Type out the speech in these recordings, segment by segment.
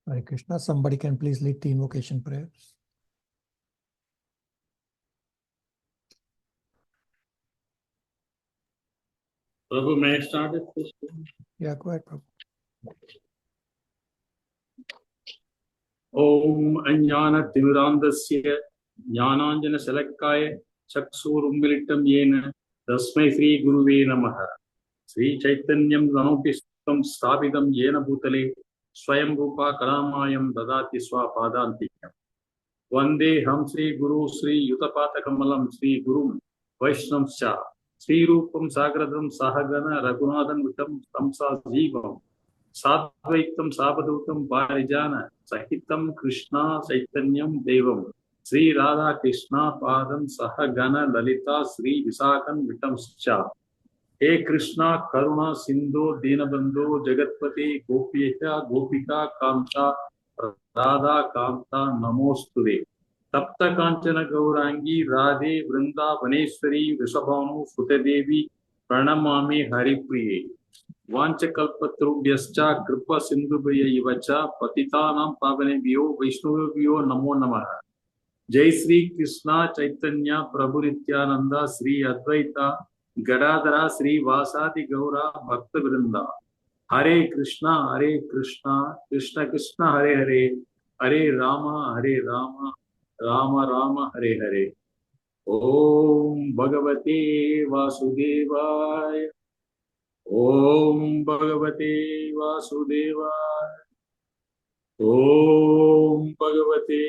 Hare Krishna. Somebody can please lead the invocation prayers. Prabhu, may I start it? Yeah, go ahead, Prabhu. Om Anyana Timurandasya Jnananjana Salakaya Chaksurumbilitam Yena Tasmai Sri Guruve Namaha Sri Chaitanyam Ranopistam Sthapitam Yena Bhutale Swayam Rupa Karamayam Dadati Swapadantikam Vande Ham Sri Guru Sri Yutapata Kamalam Sri Gurum Vaishnamscha Sri Rupam Sagradam Sahagana Raghunathan Vitam Tamsa Jivam साद्वैतम सावधूतम पारिजान सहितम Krishna चैतन्यम देवम श्री राधा कृष्णा पादम सह गण ललिता श्री विशाखं विटम हे कृष्णा करुणा सिंधु दीनबंधु जगतपति गोपीशा गोपिका कांता राधा कांता नमोस्तुते तप्त कांचन गौरांगी राधे वृंदावनेश्वरी वृषभानु सुतदेवी प्रणमामि हरिप्रिये वाञ्छकल्पतरुभ्यश्च कृपा सिन्धुभ्यैव च पतितानां पावनेभ्यो वैष्णवेभ्यो नमो नमः। जय श्री कृष्णा चैतन्य प्रभु नित्यानंद श्री अद्वैत गदाधर श्री वासादि गौरा भक्त वृंदा हरे कृष्णा कृष्ण कृष्ण हरे हरे हरे राम राम राम हरे हरे। ओम भगवते वासुदेवाय ओम भगवते वासुदेवाय ओम भगवते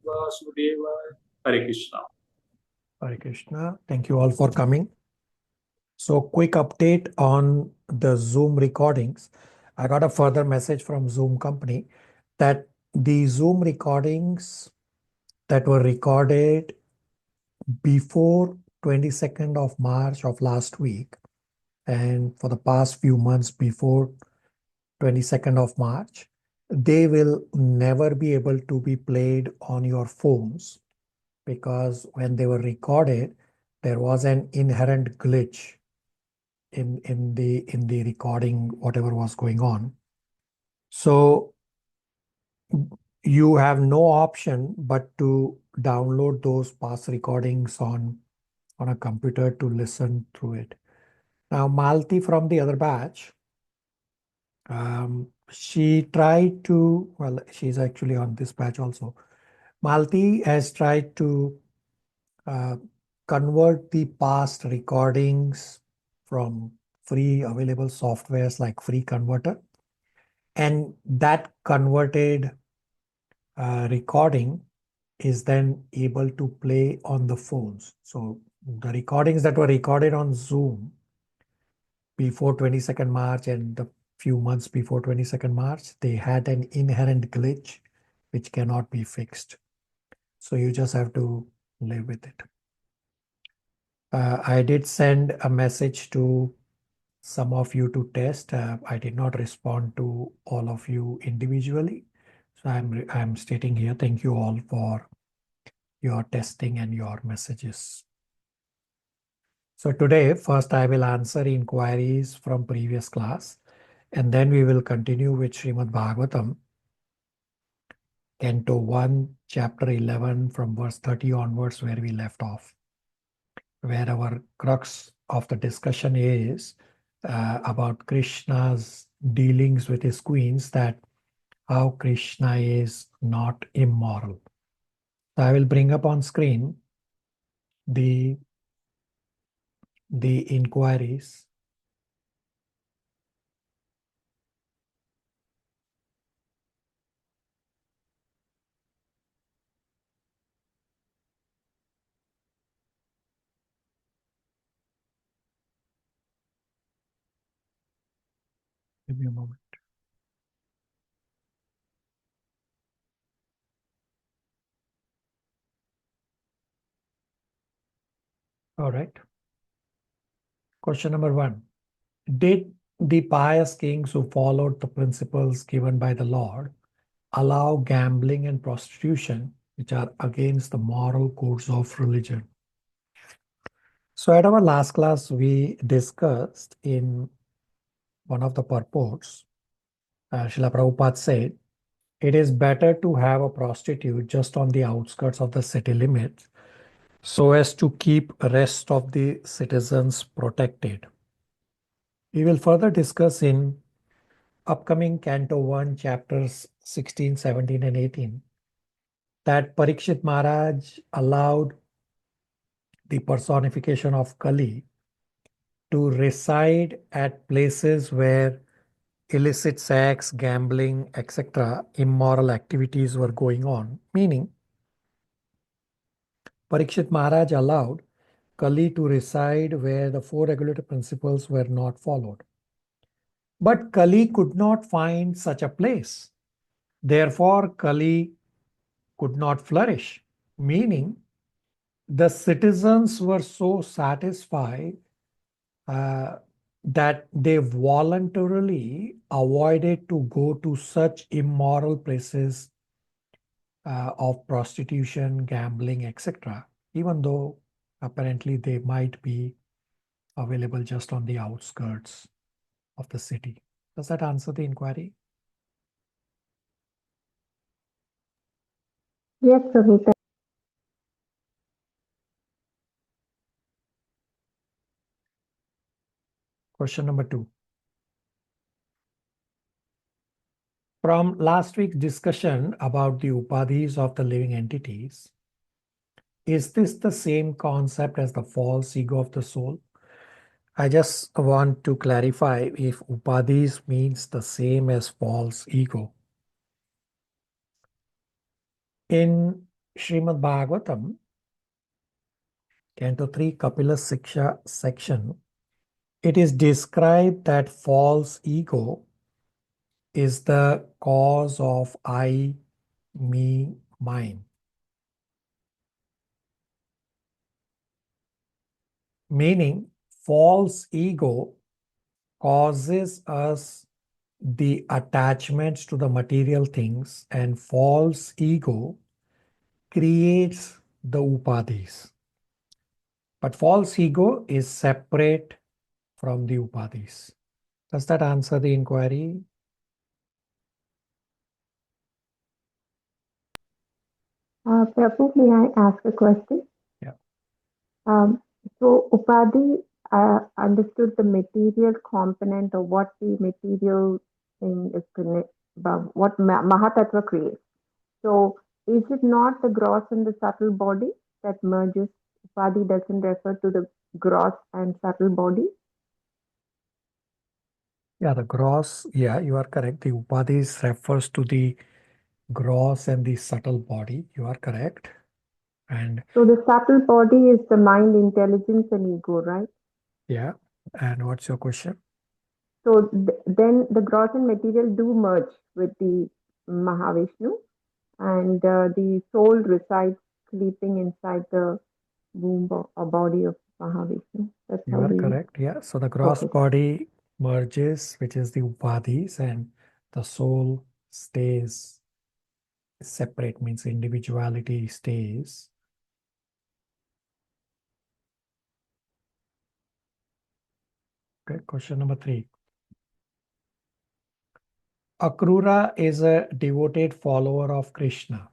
वासुदेवाय। हरे Krishna. Hare Krishna. Thank you all for coming. So, quick update on the Zoom recordings. I got a further message from Zoom company that the Zoom recordings that were recorded before 22nd of March of last week and for the past few months before 22nd of March, they will never be able to be played on your phones because when they were recorded, there was an inherent glitch in the recording, whatever was going on. So you have no option but to download those past recordings on a computer to listen through it. Now, Malti from the other batch, she tried to, well, she's actually on this batch also. Malti has tried to convert the past recordings from free available softwares like Free Converter, and that converted recording is then able to play on the phones. So the recordings that were recorded on Zoom before 22nd March and the few months before 22nd March, they had an inherent glitch which cannot be fixed. So you just have to live with it. I did send a message to some of you to test. I did not respond to all of you individually. So I'm stating here, thank you all for your testing and your messages. So today, first I will answer inquiries from previous class, and then we will continue with Srimad Bhagavatam, Canto 1, Chapter 11, from verse 30 onwards, where we left off, where our crux of the discussion is about Krishna's dealings with his queens, that how Krishna is not immoral. So I will bring up on screen the inquiries. Give me a moment. All right. Question number 1. Did the pious kings who followed the principles given by the Lord allow gambling and prostitution, which are against the moral codes of religion? So at our last class, we discussed in one of the purports, Srila Prabhupada said it is better to have a prostitute just on the outskirts of the city limits so as to keep rest of the citizens protected. We will further discuss in upcoming Canto 1, chapters 16, 17, and 18 that Parikshit Maharaj allowed the personification of Kali to reside at places where illicit sex, gambling, etc., immoral activities were going on. Meaning, Parikshit Maharaj allowed Kali to reside where the four regulative principles were not followed. But Kali could not find such a place. Therefore, Kali could not flourish. Meaning, the citizens were so satisfied uh, that they voluntarily avoided to go to such immoral places of prostitution, gambling, etc., even though apparently they might be available just on the outskirts of the city. Does that answer the inquiry? Yes, Pravita. Question number 2. From last week's discussion about the upadhis of the living entities, is this the same concept as the false ego of the soul? I just want to clarify if upadhis means the same as false ego. In Srimad Bhagavatam, Canto 3, Kapila Siksha section, it is described that false ego is the cause of I, me, mine. Meaning, false ego causes us the attachments to the material things, and false ego creates the upadhis. But false ego is separate from the upadhis. Does that answer the inquiry? Prabhu, may I ask a question? Yeah. So Upadhi understood the material component of what the material thing is what Mahatattva creates. So is it not the gross and the subtle body that merges? Upadhi doesn't refer to the gross and subtle body. Yeah, the gross, yeah, you are correct. The upadhis refers to the gross and the subtle body. You are correct. And so the subtle body is the mind, intelligence, and ego, right? yeah. And what's your question? So then the gross and material do merge with the Mahavishnu, and the soul resides sleeping inside the womb or body of Mahavishnu. That's You how are we. correct. Yeah. So the gross Okay. body merges, which is the upadhis, and the soul stays separate, means individuality stays. Okay. Question number 3. Akrura is a devoted follower of Krishna.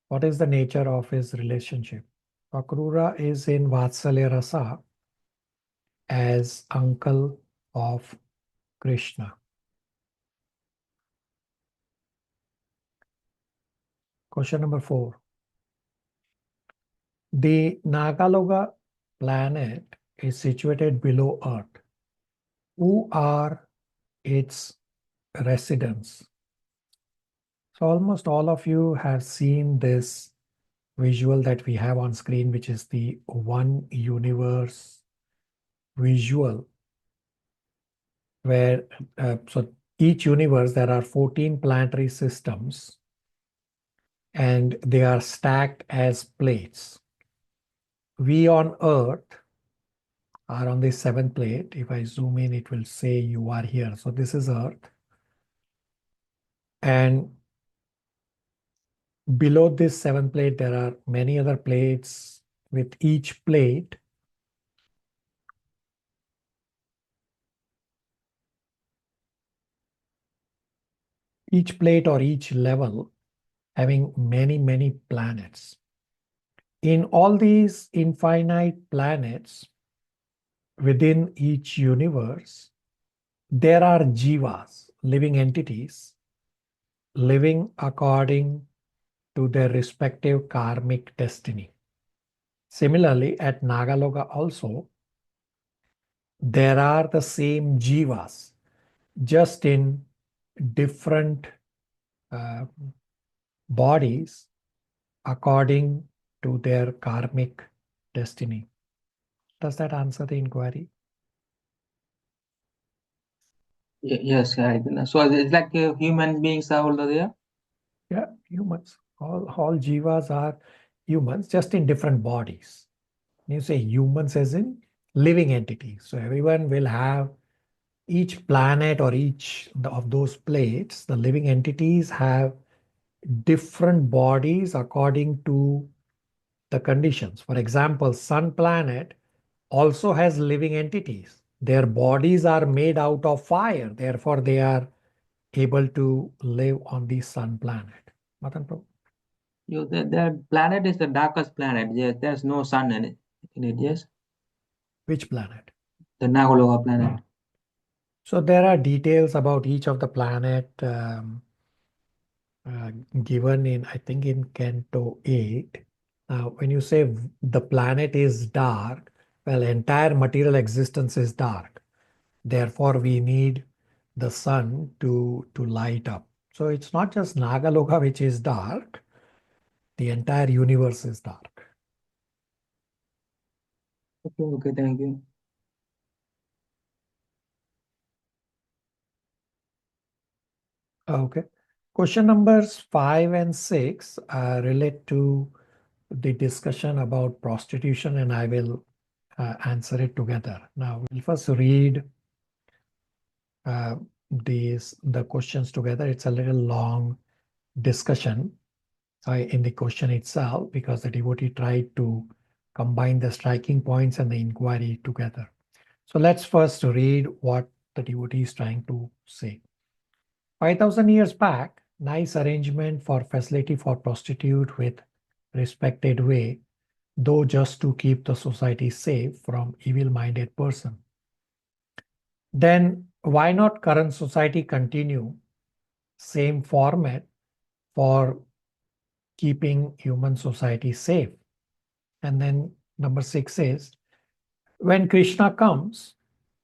What is the nature of his relationship? Akrura is in Vatsalya Rasa as uncle of Krishna. Question number 4. The Nagaloka planet is situated below Earth. Who are its residents? So almost all of you have seen this visual that we have on screen, which is the one universe visual, where so each universe there are 14 planetary systems and they are stacked as plates. We on Earth are on the 7th plate. If I zoom in, it will say you are here. So this is Earth. And below this 7th plate, there are many other plates. With each plate, each plate or each level having many, many planets. In all these infinite planets within each universe, there are jivas, living entities, living according to their respective karmic destiny. Similarly, at Nagaloka also, there are the same jivas, just in different uh, bodies according to their karmic destiny. Does that answer the inquiry? Yes, I think so. It's like human beings are also there. Yeah, humans. All jivas are humans, just in different bodies. You say humans as in living entities. So everyone will have each planet or each of those plates, the living entities have different bodies according to the conditions. For example, Sun planet also has living entities. Their bodies are made out of fire. Therefore, they are able to live on the Sun planet. Matan Prabhu? The planet is the darkest planet. Yes, there's no sun in it. Yes, Which planet? the Nagaloka planet. So there are details about each of the planet given in, I think, in Canto 8. Now, when you say the planet is dark, well, entire material existence is dark. Therefore, we need the sun to light up. So it's not just Nagaloka which is dark. The entire universe is dark. Okay, thank you. Okay. Question numbers 5 and 6 relate to the discussion about prostitution, and I will answer it together. Now, we'll first read the questions together. It's a little long discussion in the question itself because the devotee tried to combine the striking points and the inquiry together. So let's first read what the devotee is trying to say. 5,000 years back, nice arrangement for facility for prostitute with respected way, though just to keep the society safe from evil-minded person. Then why not current society continue same format for keeping human society safe? And then number 6 is, when Krishna comes,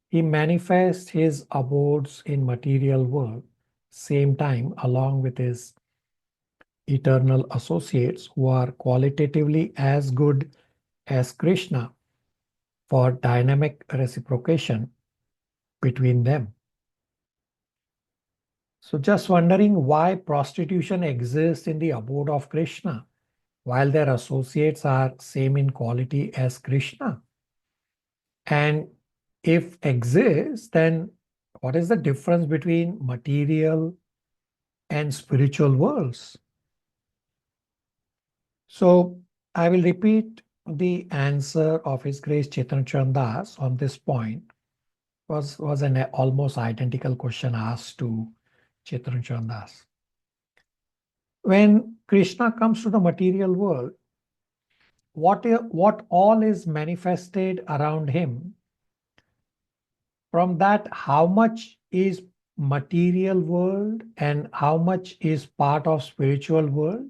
he manifests his abodes in material world, same time along with his eternal associates who are qualitatively as good as Krishna for dynamic reciprocation between them. So just wondering why prostitution exists in the abode of Krishna while their associates are same in quality as Krishna. And if exists, then what is the difference between material and spiritual worlds? So I will repeat the answer of His Grace Chaitanya Chandas on this point. Was an almost identical question asked to Chaitanya Chandas. When Krishna comes to the material world, what all is manifested around him, from that how much is material world and how much is part of spiritual world,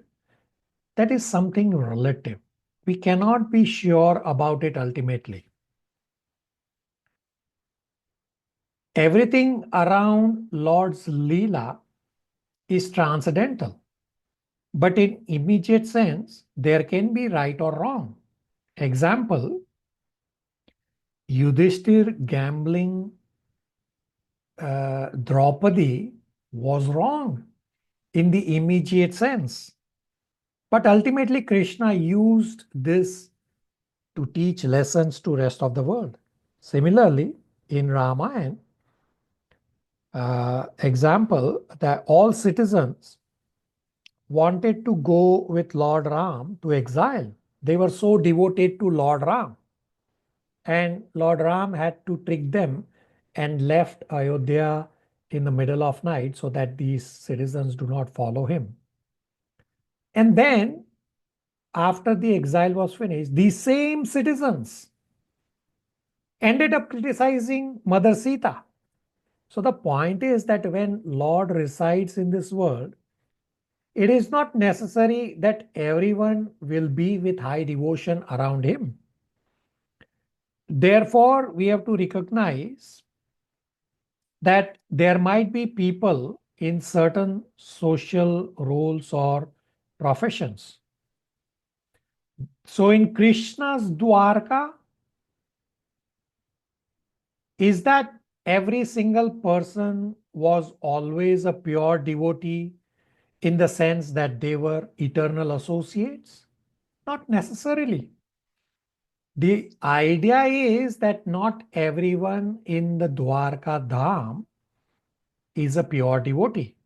that is something relative. We cannot be sure about it ultimately. Everything around Lord's Leela is transcendental. But in immediate sense, there can be right or wrong. Example, Yudhishthir gambling Draupadi was wrong in the immediate sense. But ultimately, Krishna used this to teach lessons to rest of the world. Similarly, in Ramayana, example that all citizens wanted to go with Lord Ram to exile. They were so devoted to Lord Ram. And Lord Ram had to trick them and left Ayodhya in the middle of night so that these citizens do not follow him. And then, after the exile was finished, these same citizens ended up criticizing Mother Sita. So the point is that when Lord resides in this world, it is not necessary that everyone will be with high devotion around him. Therefore, we have to recognize that there might be people in certain social roles or professions. So in Krishna's Dwarka, is that every single person was always a pure devotee in the sense that they were eternal associates? Not necessarily. The idea is that not everyone in the Dwarka Dham is a pure devotee.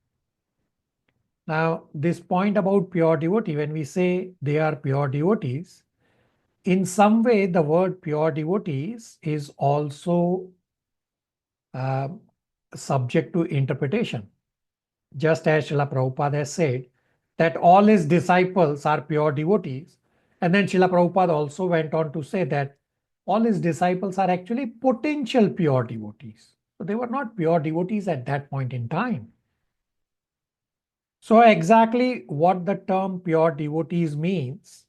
Now, this point about pure devotee, when we say they are pure devotees, in some way the word pure devotees is also subject to interpretation. Just as Srila Prabhupada has said that all his disciples are pure devotees. And then Srila Prabhupada also went on to say that all his disciples are actually potential pure devotees. So they were not pure devotees at that point in time. So exactly what the term pure devotees means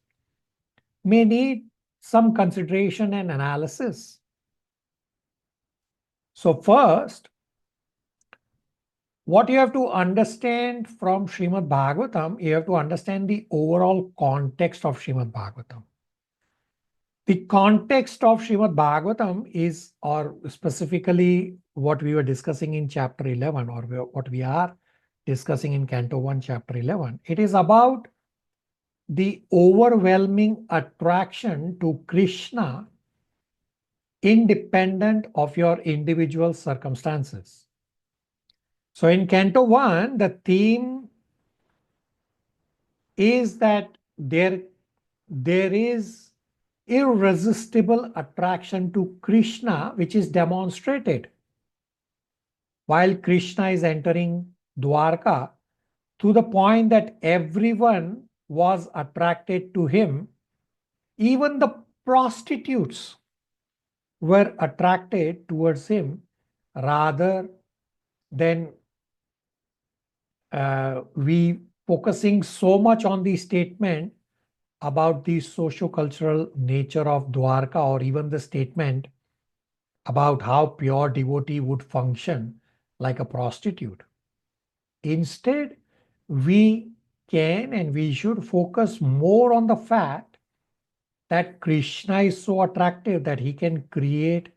may need some consideration and analysis. So first, what you have to understand from Srimad Bhagavatam, you have to understand the overall context of Srimad Bhagavatam. The context of Srimad Bhagavatam is, or specifically what we were discussing in chapter 11, or what we are discussing in Canto 1, chapter 11. It is about the overwhelming attraction to Krishna independent of your individual circumstances. So in Canto 1, the theme is that there is irresistible attraction to Krishna, which is demonstrated while Krishna is entering Dwarka, to the point that everyone was attracted to him. Even the prostitutes were attracted towards him rather than we focusing so much on the statement about the socio-cultural nature of Dwarka, or even the statement about how pure devotee would function like a prostitute. Instead, we can and we should focus more on the fact that Krishna is so attractive that he can create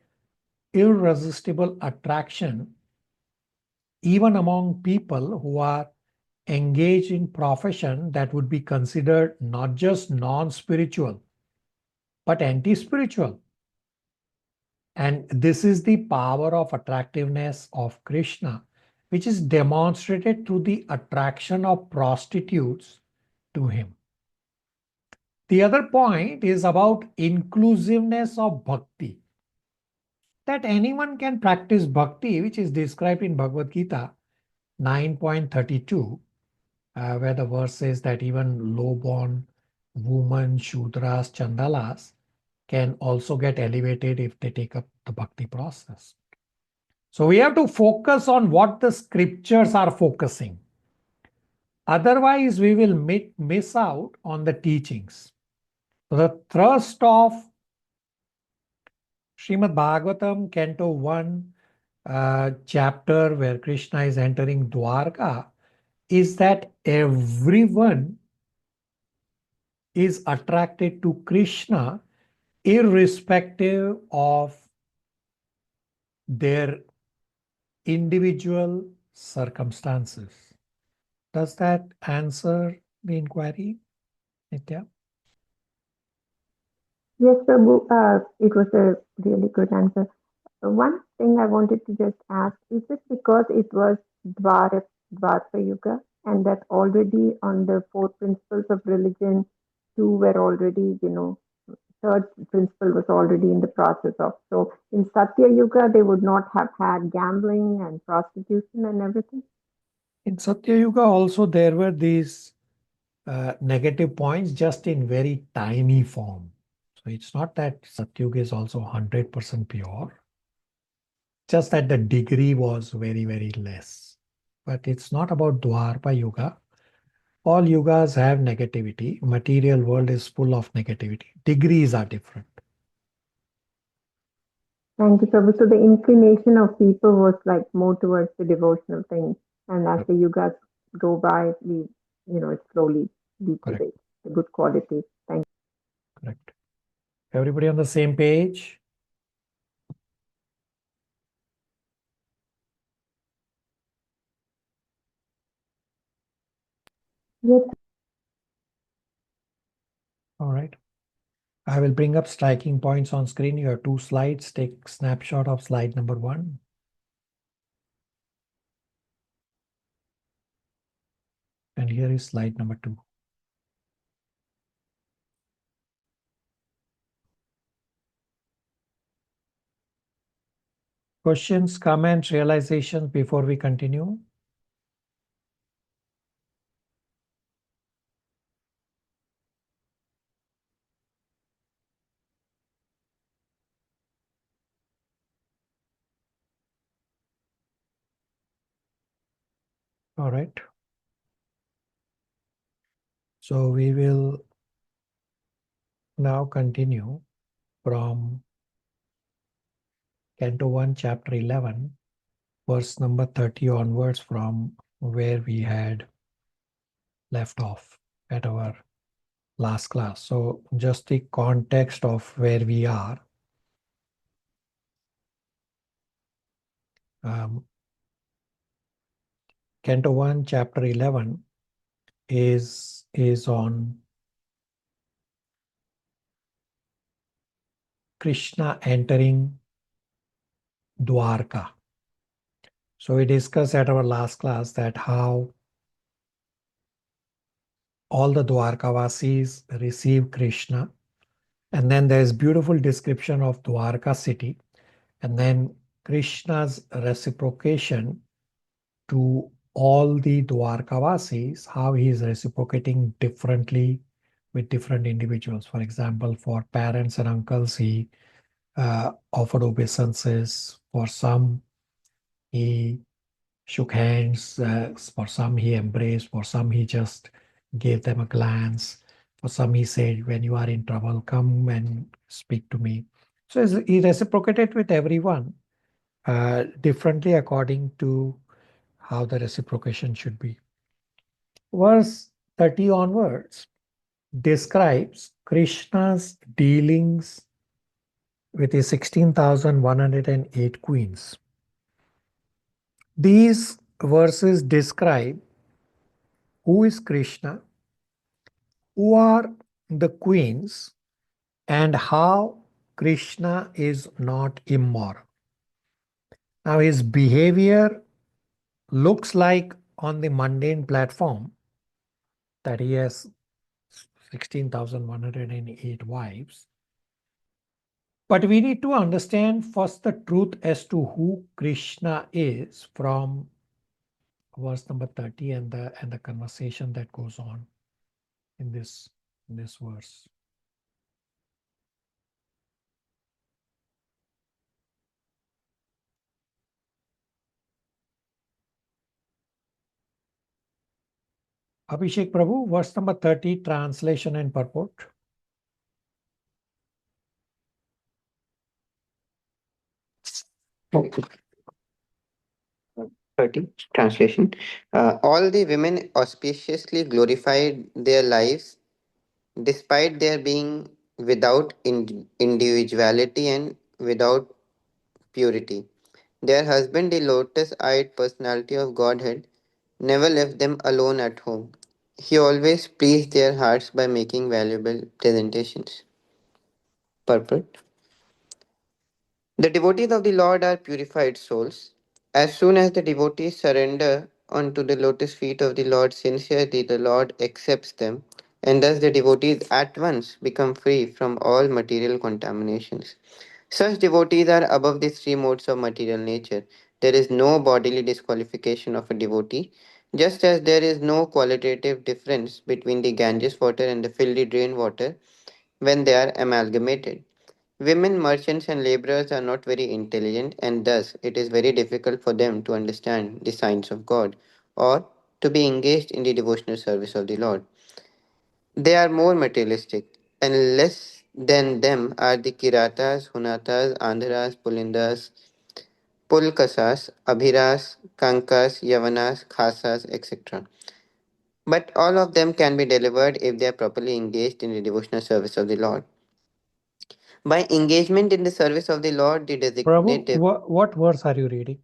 irresistible attraction even among people who are engaged in profession that would be considered not just non-spiritual, but anti-spiritual. And this is the power of attractiveness of Krishna, which is demonstrated through the attraction of prostitutes to him. The other point is about inclusiveness of bhakti. That anyone can practice bhakti, which is described in Bhagavad Gita 9.32, where the verse says that even low-born women, Shudras, Chandalas can also get elevated if they take up the bhakti process. So we have to focus on what the scriptures are focusing. Otherwise, we will miss out on the teachings. So the thrust of Srimad Bhagavatam, Canto 1, chapter where Krishna is entering Dwarka, is that everyone is attracted to Krishna irrespective of their individual circumstances. Does that answer the inquiry, Nitya? Yes, Prabhu, it was a really good answer. One thing I wanted to just ask, is it because it was Dwarka Yuga, and that already on the four principles of religion, two were already, third principle was already in the process of. So in Satya Yuga, they would not have had gambling and prostitution and everything. In Satya Yuga also there were these negative points just in very tiny form. So it's not that Satyuga is also 100% pure, just that the degree was very, very less. But it's not about Dwarpa Yuga. All yugas have negativity. Material world is full of negativity. Degrees are different. Thank you, Prabhu. So the inclination of people was like more towards the devotional thing. And as the yugas go by, it slowly degrades the good qualities. Thank you. Correct. Everybody on the same page? Yes. All right. I will bring up striking points on screen. You have 2 slides. Take snapshot of slide number 1. And here is slide number 2. Questions, comments, realizations before we continue? All right. So we will now continue from Canto 1, Chapter 11, verse number 30 onwards from where we had left off at our last class. So just the context of where we are. Canto 1, Chapter 11 is on Krishna entering Dwarka. So we discussed at our last class that how all the Dwarkavasis receive Krishna. And then there's beautiful description of Dwarka city. And then Krishna's reciprocation to all the Dwarkavasis, how he is reciprocating differently with different individuals. For example, for parents and uncles, he offered obeisances. For some, he shook hands. For some, he embraced. For some, he just gave them a glance. For some, he said, when you are in trouble, come and speak to me. So he reciprocated with everyone differently according to how the reciprocation should be. Verse 30 onwards describes Krishna's dealings with his 16,108 queens. These verses describe who is Krishna, who are the queens, and how Krishna is not immoral. Now his behavior looks like on the mundane platform that he has 16,108 wives. But we need to understand first the truth as to who Krishna is from verse number 30 and the conversation that goes on in this verse. Abhishek Prabhu, verse number 30, translation and purport. Okay. 30 translation. All the women auspiciously glorified their lives despite their being without individuality and without purity. Their husband, the lotus eyed personality of Godhead, never left them alone at home. He always pleased their hearts by making valuable presentations. Purport. The devotees of the Lord are purified souls. As soon as the devotees surrender unto the lotus feet of the Lord sincerely, the Lord accepts them and thus the devotees at once become free from all material contaminations. Such devotees are above the three modes of material nature. There is no bodily disqualification of a devotee, just as there is no qualitative difference between the Ganges water and the filthy drain water when they are amalgamated. Women, merchants, and laborers are not very intelligent, and thus it is very difficult for them to understand the signs of God or to be engaged in the devotional service of the Lord. They are more materialistic, and less than them are the Kiratas, Hunatas, Andhras, Pulindas, Pulkasas, Abhiras, Kankas, Yavanas, Khasas, etc. But all of them can be delivered if they are properly engaged in the devotional service of the Lord. By engagement in the service of the Lord, the Prabhu, designative. what verse are you reading?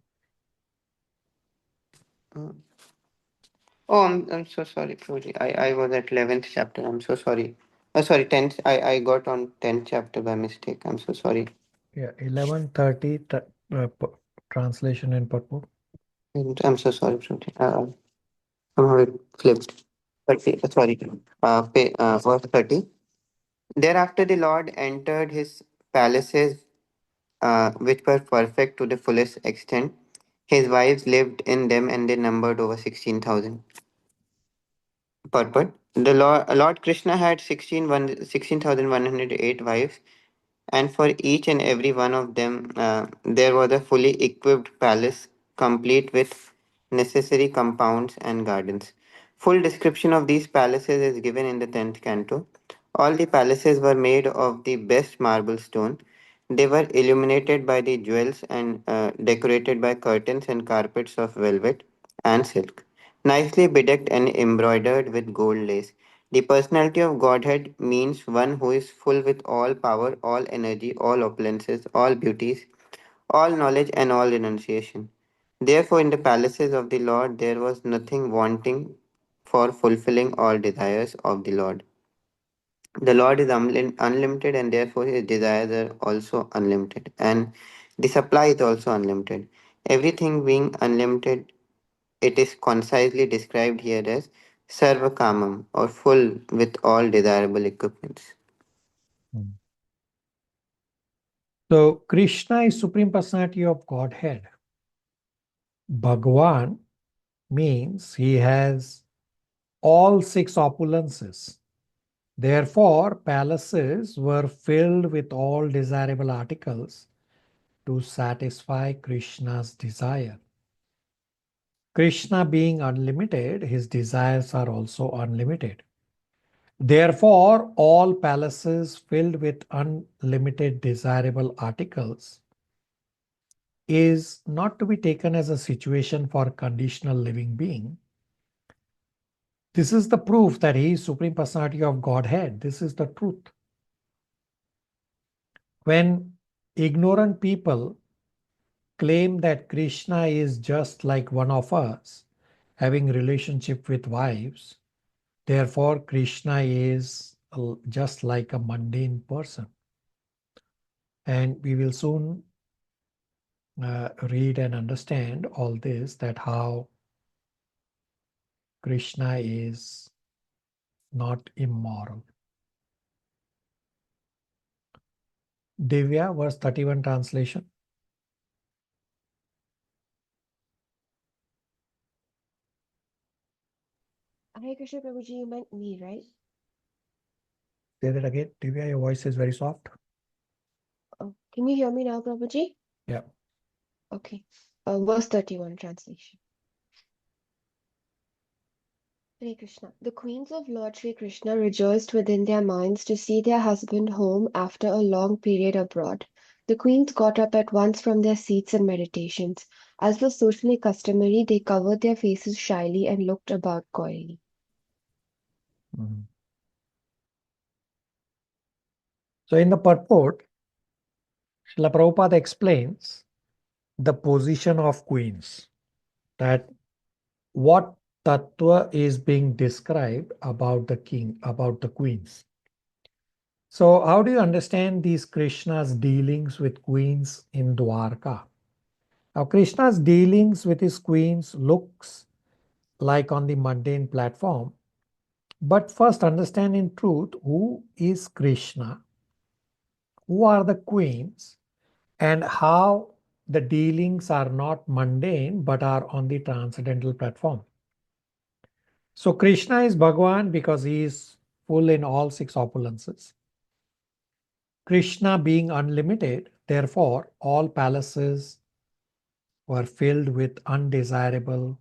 Oh, I'm so sorry, Prabhuji. I was at 11th chapter. I'm so sorry. Oh, sorry, 10th. I got on 10th chapter by mistake. I'm so sorry. Yeah, 1130 translation and purport. I'm so sorry, Prabhuji. Somehow it flipped. 30, sorry. Verse 30. Thereafter the Lord entered his palaces, which were perfect to the fullest extent. His wives lived in them, and they numbered over 16,000. Purport. The Lord Krishna had 16,108 wives, and for each and every one of them, there was a fully equipped palace, complete with necessary compounds and gardens. Full description of these palaces is given in the 10th canto. All the palaces were made of the best marble stone. They were illuminated by the jewels and decorated by curtains and carpets of velvet and silk, nicely bedecked and embroidered with gold lace. The personality of Godhead means one who is full with all power, all energy, all opulences, all beauties, all knowledge, and all renunciation. Therefore, in the palaces of the Lord, there was nothing wanting for fulfilling all desires of the Lord. The Lord is unlimited, and therefore his desires are also unlimited, and the supply is also unlimited. Everything being unlimited, it is concisely described here as Sarvakamam, or full with all desirable equipments. Hmm. So Krishna is Supreme Personality of Godhead. Bhagwan means he has all six opulences. Therefore, palaces were filled with all desirable articles to satisfy Krishna's desire. Krishna being unlimited, his desires are also unlimited. Therefore, all palaces filled with unlimited desirable articles is not to be taken as a situation for conditional living being. This is the proof that he is Supreme Personality of Godhead. This is the truth. When ignorant people claim that Krishna is just like one of us, having relationship with wives, therefore Krishna is just like a mundane person. And we will soon read and understand all this, that how Krishna is not immoral. Divya, verse 31 translation. Hare Krishna Prabhuji, you meant me, right? Say that again. Divya, your voice is very soft. Oh, can you hear me now, Prabhuji? Yeah. Okay. Verse 31 translation. Hare Krishna. The queens of Lord Sri Krishna rejoiced within their minds to see their husband home after a long period abroad. The queens got up at once from their seats and meditations. As was socially customary, they covered their faces shyly and looked about coyly. Mhm. So in the purport, Srila Prabhupada explains the position of queens, that what tattva is being described about the king, about the queens. So how do you understand these Krishna's dealings with queens in Dwarka? Now Krishna's dealings with his queens looks like on the mundane platform, But first understand in truth who is Krishna, who are the queens, and how the dealings are not mundane but are on the transcendental platform. So Krishna is Bhagavan because he is full in all six opulences. Krishna being unlimited, therefore all palaces were filled with undesirable,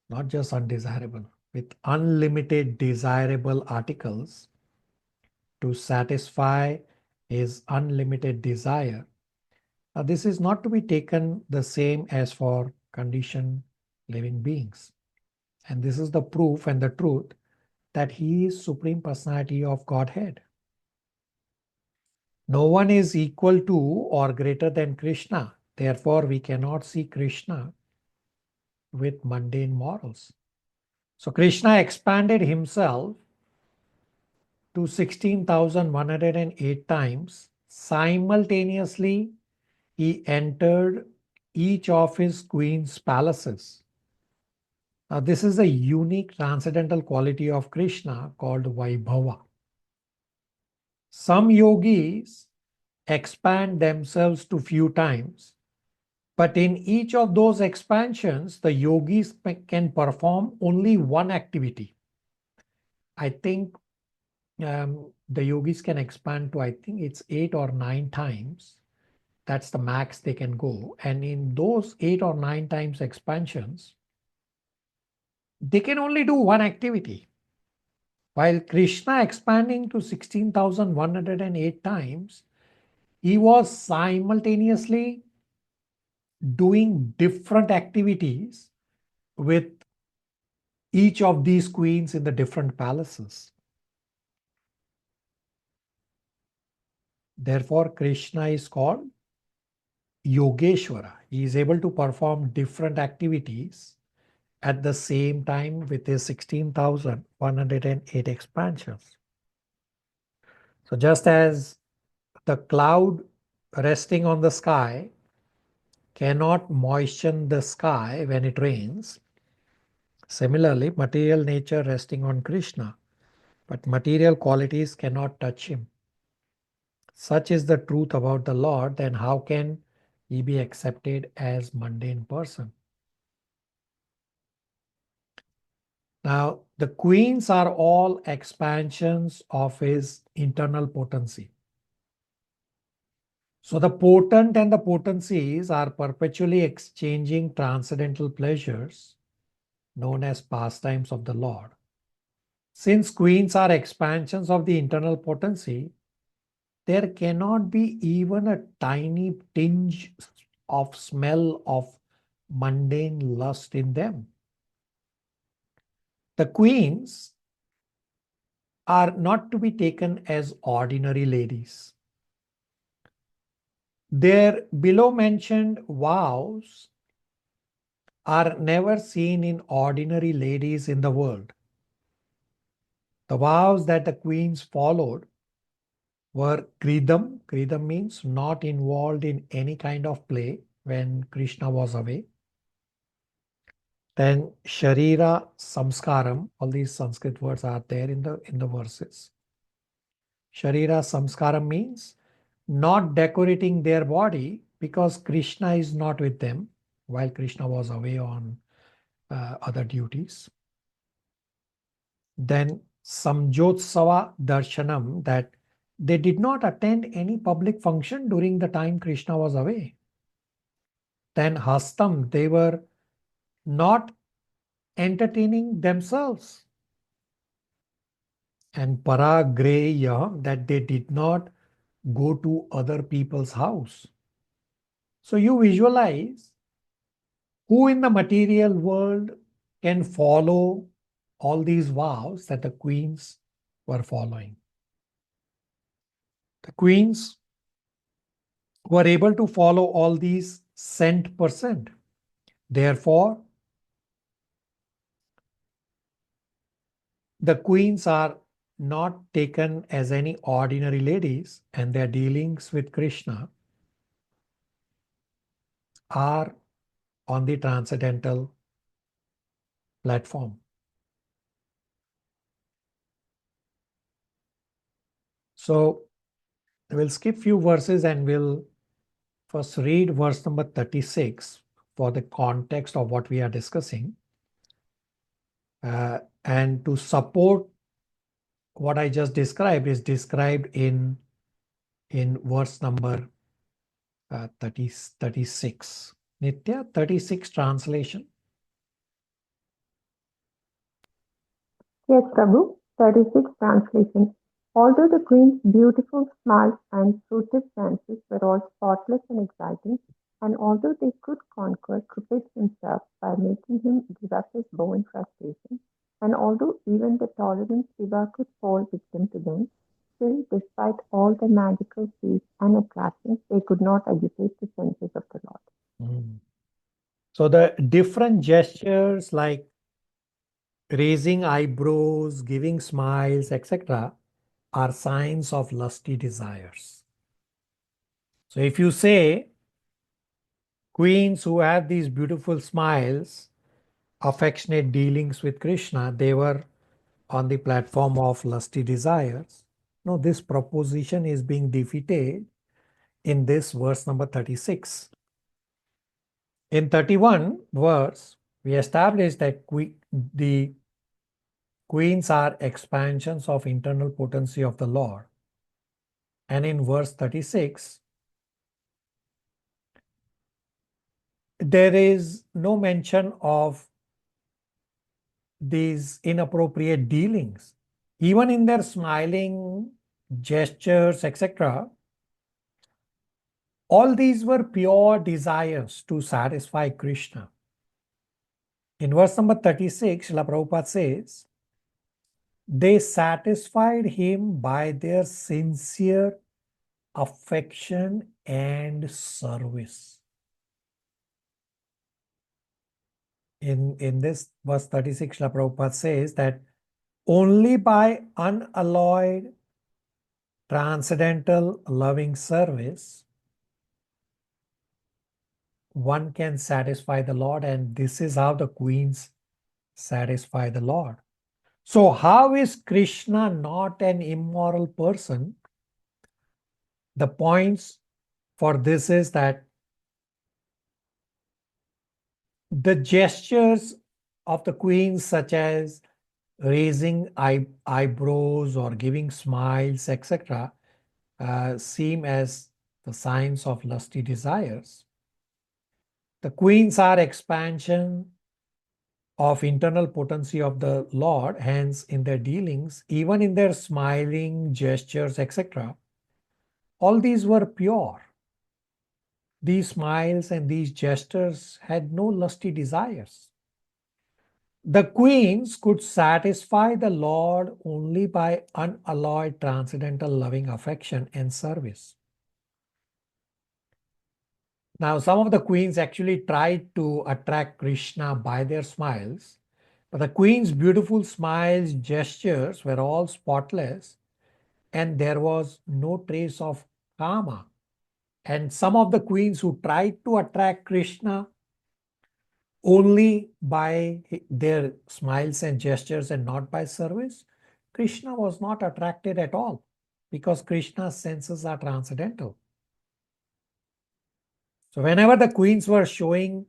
not just undesirable, with unlimited desirable articles to satisfy his unlimited desire. Now, this is not to be taken the same as for conditioned living beings. And this is the proof and the truth that he is Supreme Personality of Godhead. No one is equal to or greater than Krishna. Therefore, we cannot see Krishna with mundane morals. So Krishna expanded himself to 16,108 times. Simultaneously, he entered each of his queen's palaces. Now, this is a unique transcendental quality of Krishna called Vaibhava. Some yogis expand themselves to few times, but in each of those expansions, the yogis can perform only one activity. I think the yogis can expand to, I think it's 8 or 9 times. That's the max they can go. And in those 8 or 9 times expansions, they can only do one activity. While Krishna expanding to 16,108 times, he was simultaneously doing different activities with each of these queens in the different palaces. Therefore, Krishna is called Yogeshwara. He is able to perform different activities at the same time with his 16,108 expansions. So just as the cloud resting on the sky cannot moisten the sky when it rains, similarly, material nature resting on Krishna, but material qualities cannot touch him. Such is the truth about the Lord, then how can he be accepted as mundane person? Now, the queens are all expansions of his internal potency. So the potent and the potencies are perpetually exchanging transcendental pleasures known as pastimes of the Lord. Since queens are expansions of the internal potency, there cannot be even a tiny tinge of smell of mundane lust in them. The queens are not to be taken as ordinary ladies. Their below mentioned vows are never seen in ordinary ladies in the world. The vows that the queens followed were Kridam. Kridam means not involved in any kind of play when Krishna was away. Then Sharira Samskaram, all these Sanskrit words are there in the verses. Sharira Samskaram means not decorating their body because Krishna is not with them while Krishna was away on other duties. Then Samjotsava Darshanam, that they did not attend any public function during the time Krishna was away. Then Hastam, they were not entertaining themselves. And Paragreya, that they did not go to other people's house. So you visualize who in the material world can follow all these vows that the queens were following. The queens were able to follow all these cent%. Therefore, the queens are not taken as any ordinary ladies, and their dealings with Krishna are on the transcendental platform. So we'll skip few verses and we'll first read verse number 36 for the context of what we are discussing. And to support what I just described is described in verse number 36. Nitya, 36 translation. Yes, Prabhu. 36 translation. Although the queen's beautiful smile and fruitive dances were all spotless and exciting, and although they could conquer Cupid himself by making him give up his bow in frustration, and although even the tolerant Shiva could fall victim to them, still, despite all the magical feats and attractions, they could not agitate the senses of the Lord. So the different gestures like raising eyebrows, giving smiles, etc., are signs of lusty desires. So if you say queens who have these beautiful smiles, affectionate dealings with Krishna, they were on the platform of lusty desires. No, this proposition is being defeated in this verse number 36. In 31 verse, we established that the queens are expansions of internal potency of the Lord. And in verse 36, there is no mention of these inappropriate dealings. Even in their smiling gestures, etc., all these were pure desires to satisfy Krishna. In verse number 36, Srila Prabhupada says, they satisfied him by their sincere affection and service. In this verse 36, Srila Prabhupada says that only by unalloyed transcendental loving service one can satisfy the Lord, and this is how the queens satisfy the Lord. So how is Krishna not an immoral person? The points for this is that the gestures of the queens, such as raising eyebrows or giving smiles, etc., seem as the signs of lusty desires. The queens are expansion of internal potency of the Lord, hence in their dealings, even in their smiling gestures, etc., all these were pure. These smiles and these gestures had no lusty desires. The queens could satisfy the Lord only by unalloyed transcendental loving affection and service. Now, some of the queens actually tried to attract Krishna by their smiles, but the queen's beautiful smiles, gestures were all spotless, and there was no trace of karma. And some of the queens who tried to attract Krishna only by their smiles and gestures and not by service, Krishna was not attracted at all, because Krishna's senses are transcendental. So whenever the queens were showing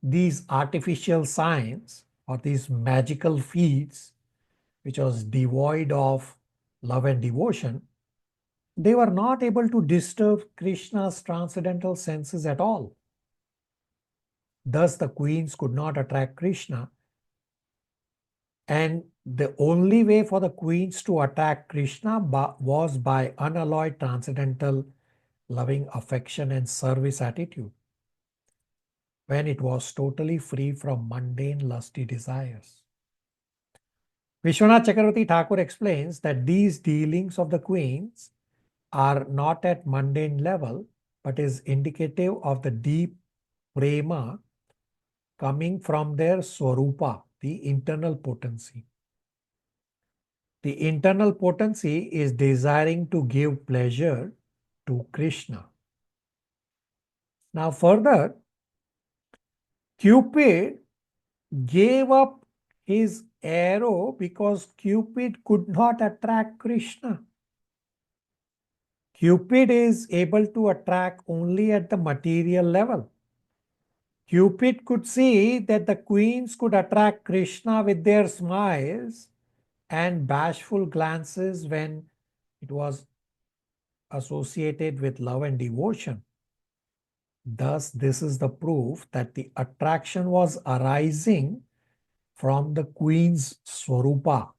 these artificial signs or these magical feats, which was devoid of love and devotion, they were not able to disturb Krishna's transcendental senses at all. Thus, the queens could not attract Krishna. And the only way for the queens to attack Krishna was by unalloyed transcendental loving affection and service attitude, when it was totally free from mundane lusty desires. Vishwanath Chakravarti Thakur explains that these dealings of the queens are not at mundane level, but is indicative of the deep prema coming from their swarupa, the internal potency. The internal potency is desiring to give pleasure to Krishna. Now further, Cupid gave up his arrow because Cupid could not attract Krishna. Cupid is able to attract only at the material level. Cupid could see that the queens could attract Krishna with their smiles and bashful glances when it was associated with love and devotion. Thus, this is the proof that the attraction was arising from the queen's swarupa,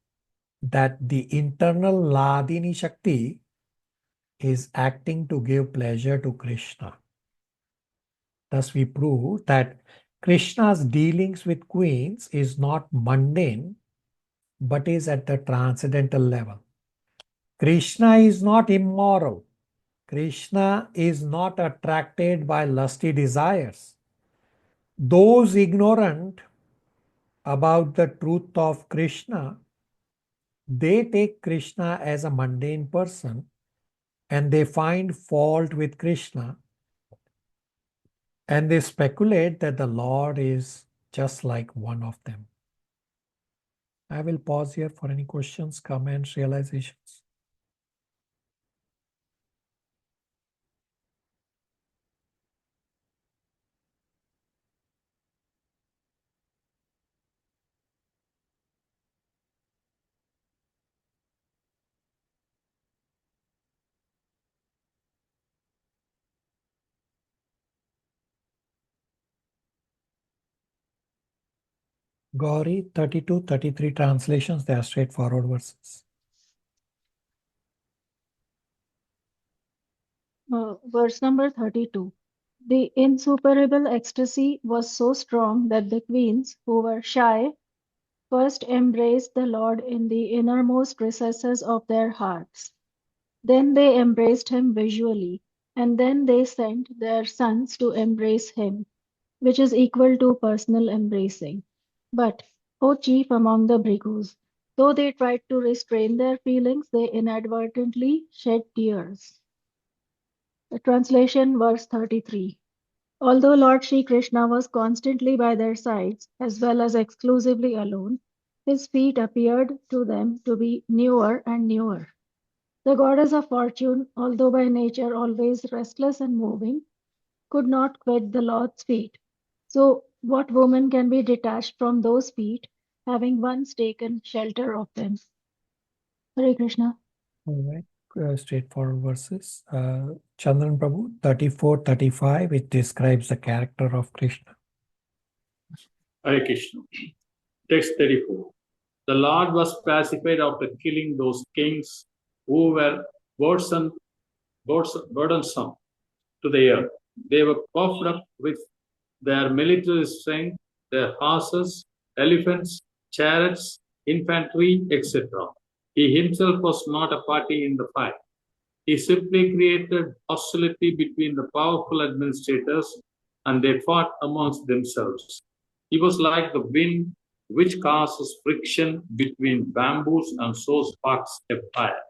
that the internal Ladini Shakti is acting to give pleasure to Krishna. Thus, we prove that Krishna's dealings with queens is not mundane, but is at the transcendental level. Krishna is not immoral. Krishna is not attracted by lusty desires. Those ignorant about the truth of Krishna, they take Krishna as a mundane person and they find fault with Krishna and they speculate that the Lord is just like one of them. I will pause here for any questions, comments, realizations. Gauri, 32, 33 translations, they are straightforward verses. Verse number 32. The insuperable ecstasy was so strong that the queens, who were shy, first embraced the Lord in the innermost recesses of their hearts. Then they embraced him visually, and then they sent their sons to embrace him, which is equal to personal embracing. But, O chief among the Bhrigus, though they tried to restrain their feelings, they inadvertently shed tears. The translation, verse 33. Although Lord Sri Krishna was constantly by their sides, as well as exclusively alone, his feet appeared to them to be newer and newer. The goddess of fortune, although by nature always restless and moving, could not quit the Lord's feet. So, what woman can be detached from those feet, having once taken shelter of them? Hare Krishna. All right. Straightforward verses. Chandran Prabhu, 34, 35, it describes the character of Krishna. Hare Krishna. Text 34. The Lord was pacified after killing those kings who were burdensome to the earth. They were puffed up with their military strength, their horses, elephants, chariots, infantry, etc. He himself was not a party in the fight. He simply created hostility between the powerful administrators and they fought amongst themselves. He was like the wind which causes friction between bamboos and so sparks a fire.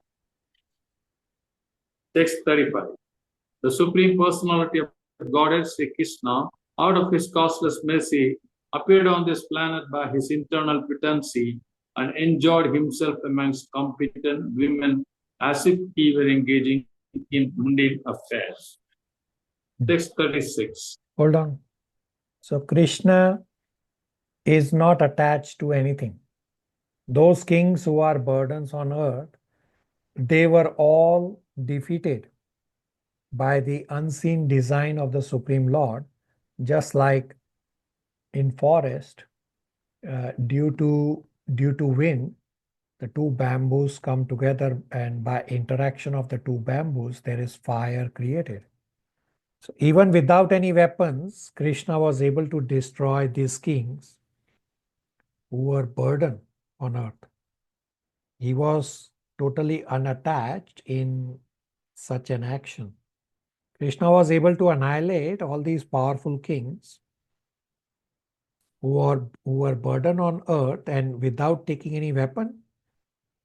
Text 35. The Supreme Personality of Godhead Sri Krishna, out of his causeless mercy, appeared on this planet by his internal potency and enjoyed himself amongst competent women as if he were engaging in mundane affairs. Text 36. Hold on. So Krishna is not attached to anything. Those kings who are burdens on earth, they were all defeated by the unseen design of the Supreme Lord, just like in forest, due to wind, the two bamboos come together and by interaction of the two bamboos, there is fire created. So even without any weapons, Krishna was able to destroy these kings who were burden on earth. He was totally unattached in such an action. Krishna was able to annihilate all these powerful kings who were burden on earth and without taking any weapon.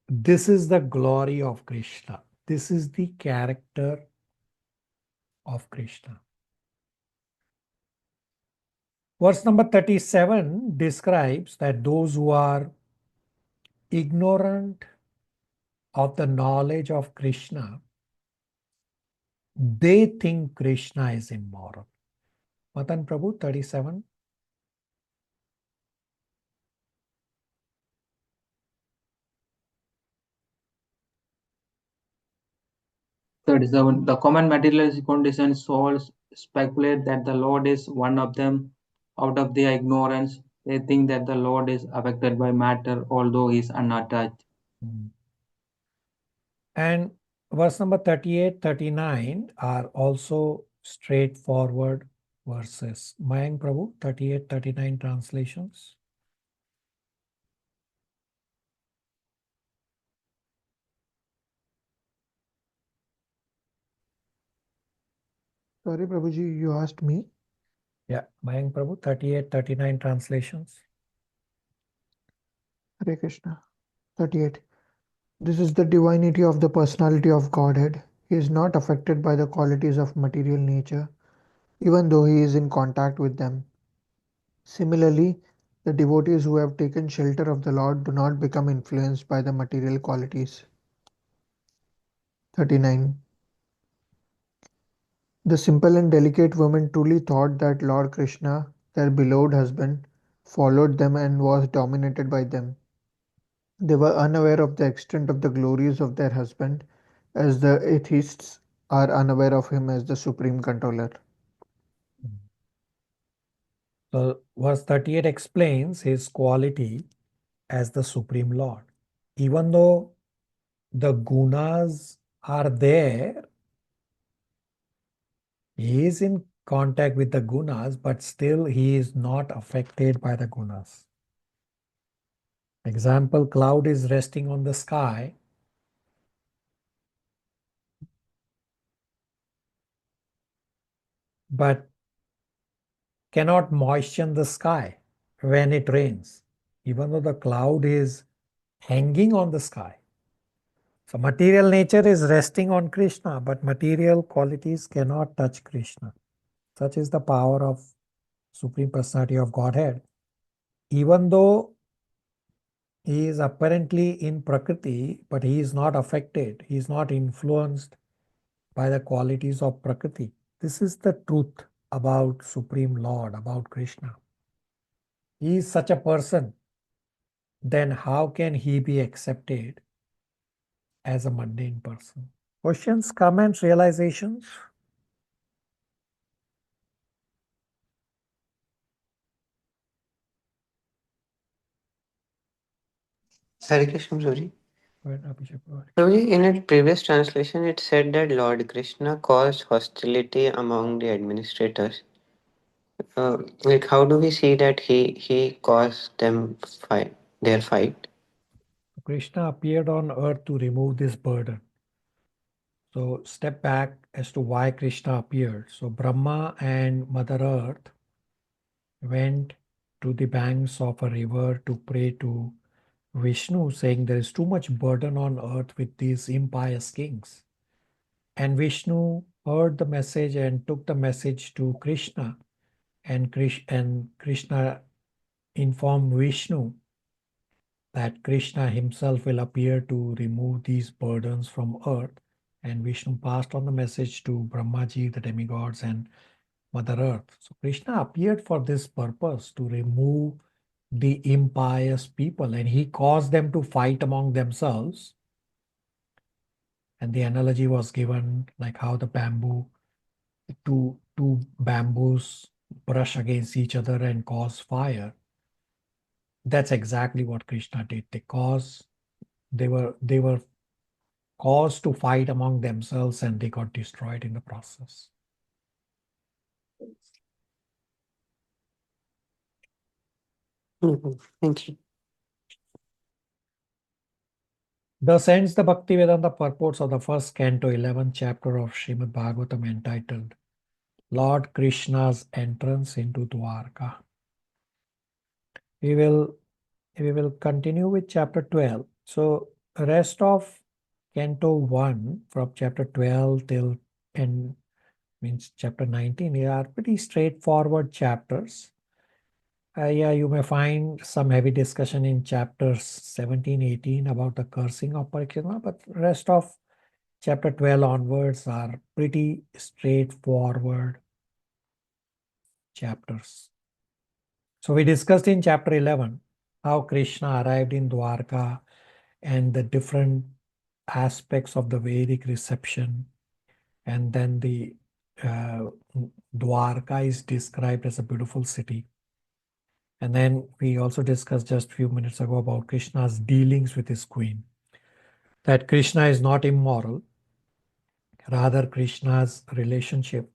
This is the glory of Krishna. This is the character of Krishna. Verse number 37 describes that those who are ignorant of the knowledge of Krishna, they think Krishna is immoral. Matan Prabhu, 37. The common materialistic conditioned souls speculate that the Lord is one of them. Out of their ignorance, they think that the Lord is affected by matter, although he is unattached. And verse number 38, 39 are also straightforward verses. Mayank Prabhu, 38, 39 translations. Sorry, Prabhuji, you asked me. Yeah, Mayank Prabhu, 38, 39 translations. Hare Krishna. 38. This is the divinity of the personality of Godhead. He is not affected by the qualities of material nature, even though he is in contact with them. Similarly, the devotees who have taken shelter of the Lord do not become influenced by the material qualities. 39. The simple and delicate women truly thought that Lord Krishna, their beloved husband, followed them and was dominated by them. They were unaware of the extent of the glories of their husband, as the atheists are unaware of him as the supreme controller. So verse 38 explains his quality as the Supreme Lord. Even though the gunas are there, he is in contact with the gunas, but still he is not affected by the gunas. Example, cloud is resting on the sky, but cannot moisten the sky when it rains, even though the cloud is hanging on the sky. So material nature is resting on Krishna, but material qualities cannot touch Krishna. Such is the power of Supreme Personality of Godhead. Even though he is apparently in Prakriti, but he is not affected. He is not influenced by the qualities of Prakriti. This is the truth about Supreme Lord, about Krishna. He is such a person. Then how can he be accepted as a mundane person? Questions, comments, realizations? Hare Krishna, Prabhuji. Go ahead, Abhishek, go ahead. Prabhuji, in its previous translation, it said that Lord Krishna caused hostility among the administrators. Like, how do we see that he caused them their fight? Krishna appeared on earth to remove this burden. So step back as to why Krishna appeared. So Brahma and Mother Earth went to the banks of a river to pray to Vishnu, saying there is too much burden on earth with these impious kings. And Vishnu heard the message and took the message to Krishna. And Krishna informed Vishnu that Krishna himself will appear to remove these burdens from earth. And Vishnu passed on the message to Brahmaji, the demigods, and Mother Earth. So Krishna appeared for this purpose, to remove the impious people, and he caused them to fight among themselves. And the analogy was given like how the two bamboos brush against each other and cause fire. That's exactly what Krishna did. They were caused to fight among themselves, and they got destroyed in the process. Thank you. Thus ends the Bhaktivedanta purports of the first canto, 11th chapter of Srimad Bhagavatam, entitled Lord Krishna's Entrance into Dwarka. We will continue with chapter 12. So rest of canto 1 from chapter 12 till end, means chapter 19, are pretty straightforward chapters. Yeah, you may find some heavy discussion in chapters 17, 18 about the cursing of Parikshit, but rest of Chapter 12 onwards are pretty straightforward chapters. So we discussed in chapter 11 how Krishna arrived in Dwarka and the different aspects of the Vedic reception. And then the Dwarka is described as a beautiful city. And then we also discussed just a few minutes ago about Krishna's dealings with his queen. That Krishna is not immoral. Rather, Krishna's relationship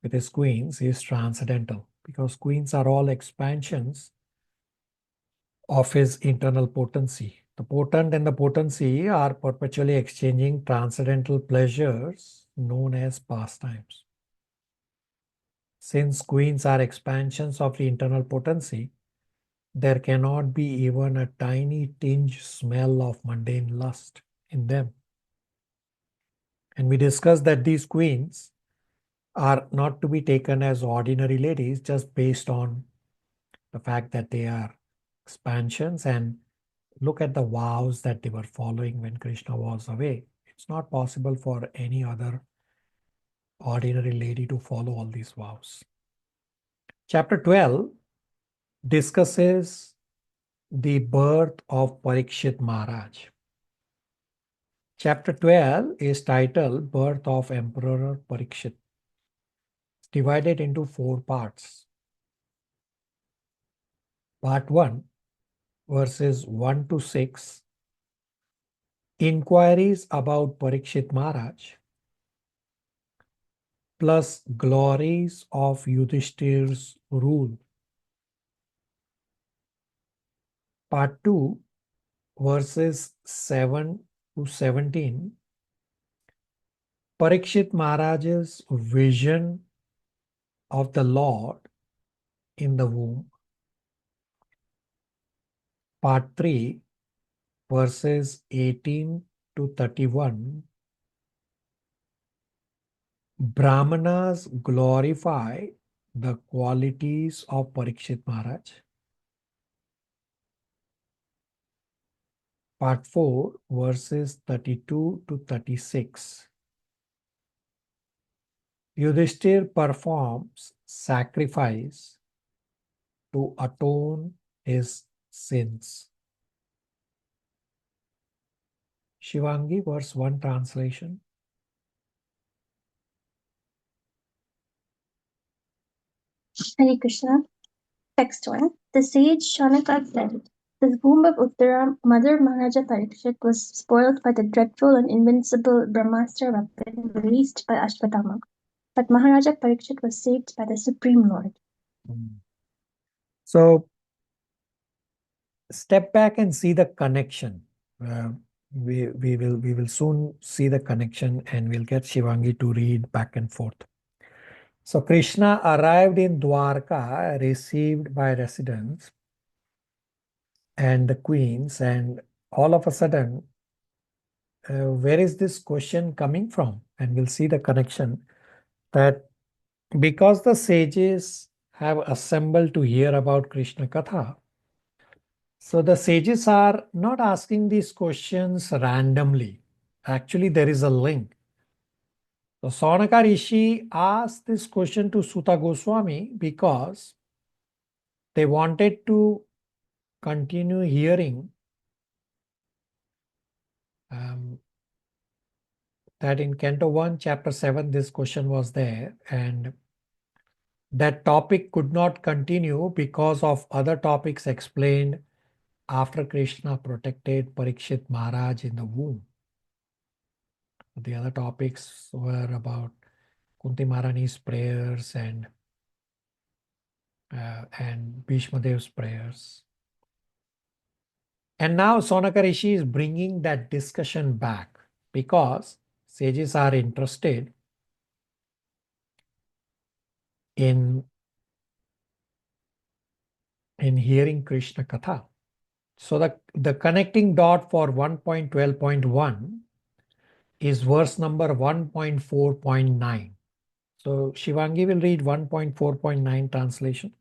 with his queens is transcendental, because queens are all expansions of his internal potency. The potent and the potency are perpetually exchanging transcendental pleasures known as pastimes. Since queens are expansions of the internal potency, there cannot be even a tiny tinge smell of mundane lust in them. And we discussed that these queens are not to be taken as ordinary ladies just based on the fact that they are expansions, and look at the vows that they were following when Krishna was away. It's not possible for any other ordinary lady to follow all these vows. Chapter 12 discusses the birth of Parikshit Maharaj. Chapter 12 is titled Birth of Emperor Parikshit. It's divided into 4 parts. Part 1, verses 1 to 6, inquiries about Parikshit Maharaj, plus glories of Yudhishthir's rule. Part 2, verses 7 to 17, Parikshit Maharaj's vision of the Lord in the womb. Part 3, verses 18 to 31, Brahmanas glorify the qualities of Parikshit Maharaj. Part 4, verses 32 to 36. Yudhishthir performs sacrifice to atone his sins. Shivangi, verse 1 translation. Hare Krishna. Text 1. The sage Shaunaka said, the womb of Uttara, Mother Maharaja Parikshit, was spoiled by the dreadful and invincible Brahmastra weapon released by Ashwatthama. But Maharaja Parikshit was saved by the Supreme Lord. So, step back and see the connection. We will soon see the connection, and we'll get Shivangi to read back and forth. So Krishna arrived in Dwarka, received by residents and the queens, and all of a sudden, where is this question coming from? And we'll see the connection that because the sages have assembled to hear about Krishna Katha, so the sages are not asking these questions randomly. Actually, there is a link. So Saunaka Rishi asked this question to Suta Goswami because they wanted to continue hearing that in Canto 1, Chapter 7, this question was there, and that topic could not continue because of other topics explained after Krishna protected Parikshit Maharaj in the womb. The other topics were about Kunti Maharani's prayers and Bhishma Dev's prayers. And now Saunaka Rishi is bringing that discussion back because sages are interested in hearing Krishna Katha. So the connecting dot for 1.12.1 is verse number 1.4.9. So Shivangi will read 1.4.9 translation.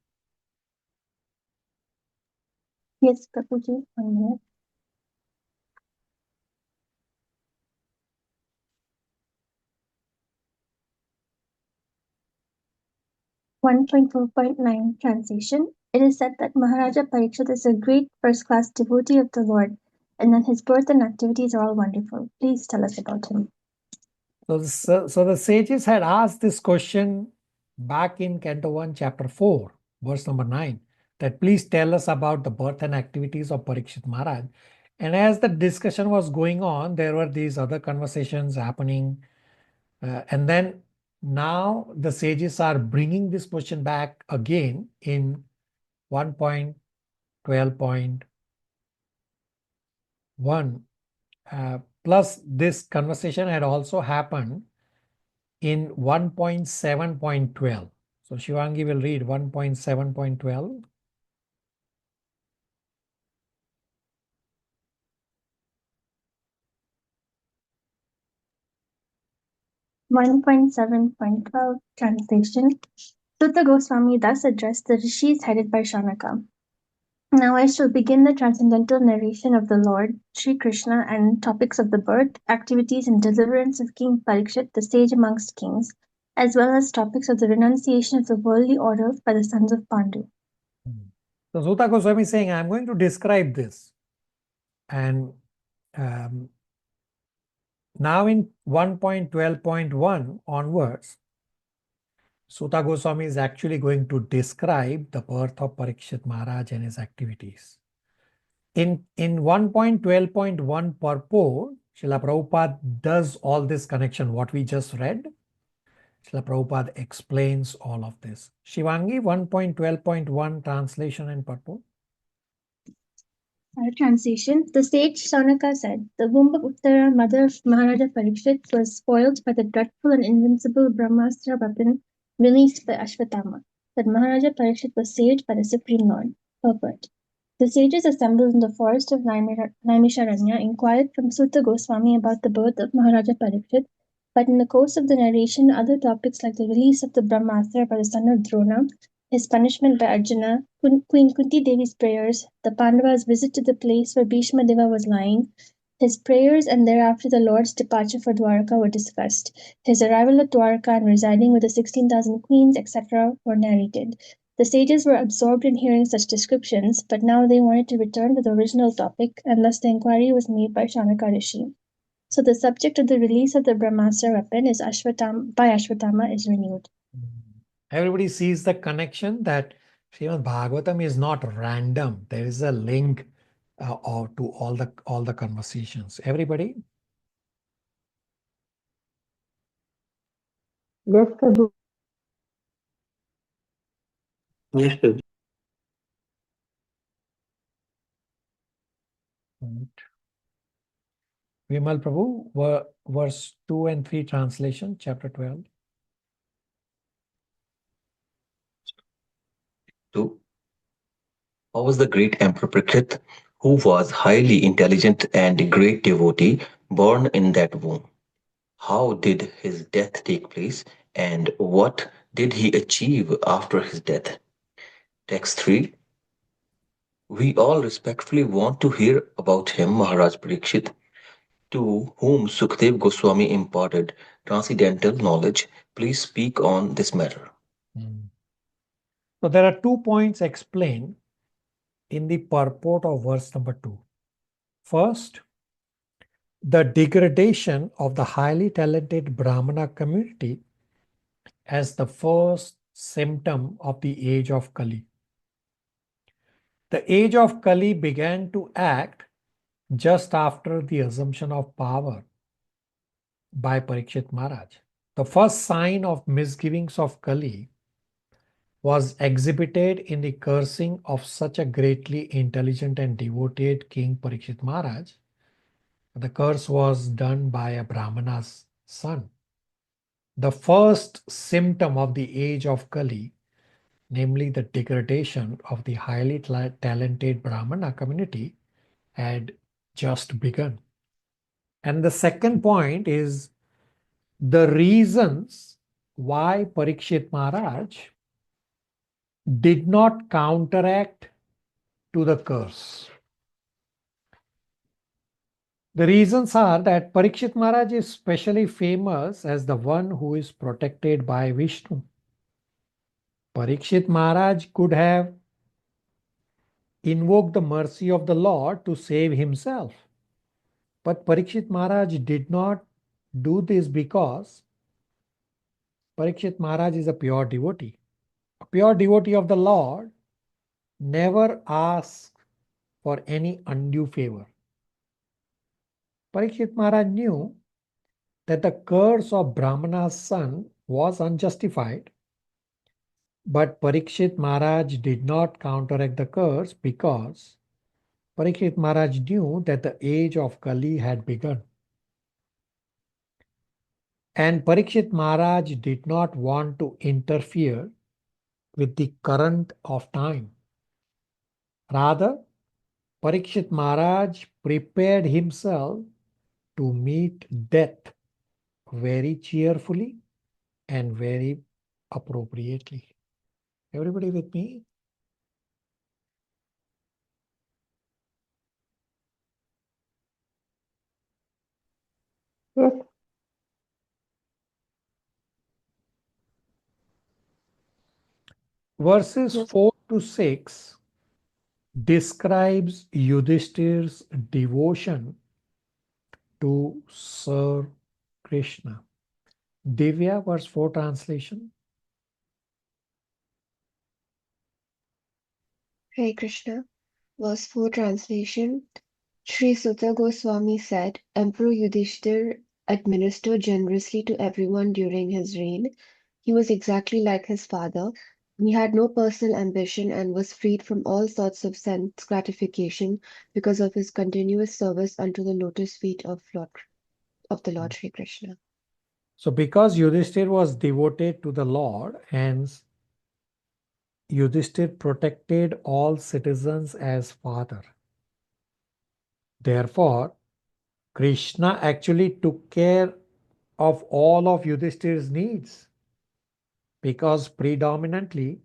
Yes, Prabhuji, 1 minute. 1.4.9 Translation. It is said that Maharaja Parikshit is a great first-class devotee of the Lord, and that his birth and activities are all wonderful. Please tell us about him. So the sages had asked this question back in Canto 1, Chapter 4, verse number 9, that please tell us about the birth and activities of Parikshit Maharaj. And as the discussion was going on, there were these other conversations happening. And then now the sages are bringing this question back again in 1.12.1. Plus, this conversation had also happened in 1.7.12. So Shivangi will read 1.7.12. 1.7.12 Translation. Sutta Goswami thus addressed the rishis headed by Shanaka. Now I shall begin the transcendental narration of the Lord, Sri Krishna, and topics of the birth, activities, and deliverance of King Parikshit, the sage amongst kings, as well as topics of the renunciation of the worldly orders by the sons of Pandu. So Sutta Goswami is saying, I'm going to describe this. And now in 1.12.1 onwards, Sutta Goswami is actually going to describe the birth of Parikshit Maharaj and his activities. In 1.12.1 purport, Srila Prabhupada does all this connection, what we just read. Srila Prabhupada explains all of this. Shivangi, 1.12.1 translation and purport. Translation. The sage Shaunaka said, the womb of Uttara, mother of Maharaja Parikshit, was spoiled by the dreadful and invincible Brahmastra weapon released by Ashwatthama. But Maharaja Parikshit was saved by the Supreme Lord. Purport. The sages assembled in the forest of Naimisharanya inquired from Sutta Goswami about the birth of Maharaja Parikshit, but in the course of the narration, other topics like the release of the Brahmastra by the son of Drona, his punishment by Arjuna, Queen Kunti Devi's prayers, the Pandavas' visit to the place where Bhishma Deva was lying, his prayers, and thereafter the Lord's departure for Dwarka were discussed. His arrival at Dwarka and residing with the 16,000 queens, etc., were narrated. The sages were absorbed in hearing such descriptions, but now they wanted to return to the original topic, and thus the inquiry was made by Shanaka Rishi. So the subject of the release of the Brahmastra weapon is Ashwatthama is renewed. Everybody sees the connection that Srimad Bhagavatam is not random. There is a link to all the conversations. Everybody? Yes, Prabhu. Yes, Prabhu. Right. Vimal Prabhu, verse 2 and 3 translation, chapter 12. 2. How was the great Emperor Parikshit, who was highly intelligent and a great devotee, born in that womb? How did his death take place, and what did he achieve after his death? Text 3. We all respectfully want to hear about him, Maharaj Parikshit, to whom Sukhdev Goswami imparted transcendental knowledge. Please speak on this matter. So there are 2 points explained in the purport of verse number 2. First, the degradation of the highly talented Brahmana community as the first symptom of the age of Kali. The age of Kali began to act just after the assumption of power by Parikshit Maharaj. The first sign of misgivings of Kali was exhibited in the cursing of such a greatly intelligent and devoted King Parikshit Maharaj. The curse was done by a Brahmana's son. The first symptom of the age of Kali, namely the degradation of the highly talented Brahmana community, had just begun. And the second point is the reasons why Parikshit Maharaj did not counteract to the curse. The reasons are that Parikshit Maharaj is specially famous as the one who is protected by Vishnu. Parikshit Maharaj could have invoked the mercy of the Lord to save himself. But Parikshit Maharaj did not do this because Parikshit Maharaj is a pure devotee. A pure devotee of the Lord never asks for any undue favor. Parikshit Maharaj knew that the curse of Brahmana's son was unjustified, but Parikshit Maharaj did not counteract the curse because Parikshit Maharaj knew that the age of Kali had begun. And Parikshit Maharaj did not want to interfere with the current of time. Rather, Parikshit Maharaj prepared himself to meet death very cheerfully and very appropriately. Everybody with me? Yes. Verses Yes. 4 to 6 describes Yudhishthir's devotion to Sir Krishna. Divya, verse 4 translation. Hare Krishna. Verse 4 translation. Sri Sutta Goswami said, Emperor Yudhishthir administered generously to everyone during his reign. He was exactly like his father. He had no personal ambition and was freed from all sorts of sense gratification because of his continuous service unto the lotus feet of the Lord Sri Krishna. So because Yudhishthir was devoted to the Lord, hence Yudhishthir protected all citizens as father. Therefore, Krishna actually took care of all of Yudhishthir's needs because predominantly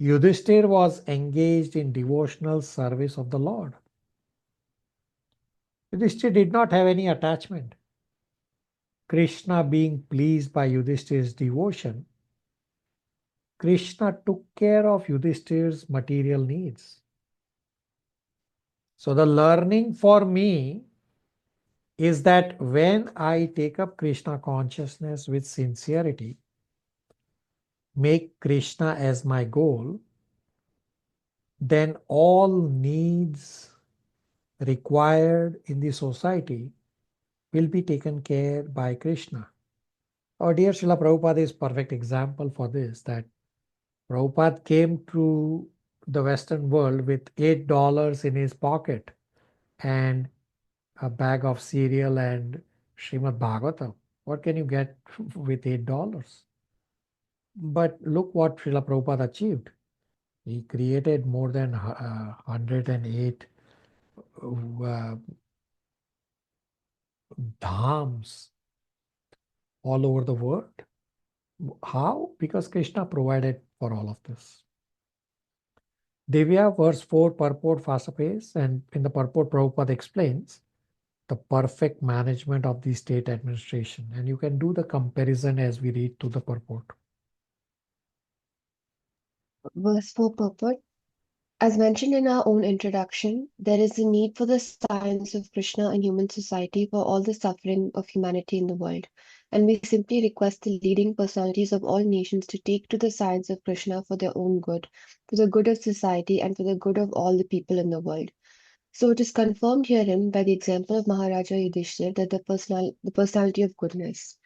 Yudhishthir was engaged in devotional service of the Lord. Yudhishthir did not have any attachment. Krishna being pleased by Yudhishthir's devotion, Krishna took care of Yudhishthir's material needs. So the learning for me is that when I take up Krishna consciousness with sincerity, make Krishna as my goal, then all needs required in the society will be taken care by Krishna. Our dear Srila Prabhupada is perfect example for this, that Prabhupada came to the Western world with $8 in his pocket and a bag of cereal and Srimad Bhagavatam. What can you get with $8? But look what Srila Prabhupada achieved. He created more than 108 dhams all over the world. How? Because Krishna provided for all of this. Divya, verse 4, purport fast pace, and in the purport, Prabhupada explains the perfect management of the state administration. And you can do the comparison as we read to the purport. Verse 4 purport. As mentioned in our own introduction, there is a need for the science of Krishna in human society for all the suffering of humanity in the world. And we simply request the leading personalities of all nations to take to the science of Krishna for their own good, for the good of society, and for the good of all the people in the world. So it is confirmed herein by the example of Maharaja Yudhishthir that the personality of goodness.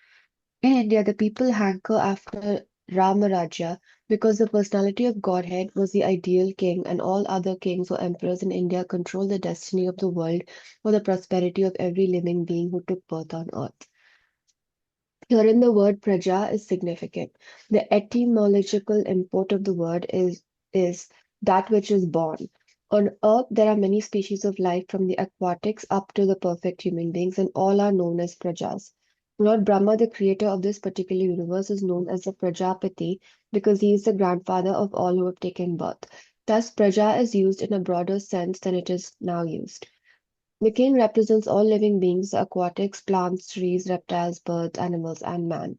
In India, the people hanker after Ramaraja because the personality of Godhead was the ideal king, and all other kings or emperors in India controlled the destiny of the world for the prosperity of every living being who took birth on earth. Herein, the word praja is significant. The etymological import of the word is that which is born. On earth, there are many species of life from the aquatics up to the perfect human beings, and all are known as prajas. Lord Brahma, the creator of this particular universe, is known as the Prajapati because he is the grandfather of all who have taken birth. Thus, praja is used in a broader sense than it is now used. The king represents all living beings, the aquatics, plants, trees, reptiles, birds, animals, and man.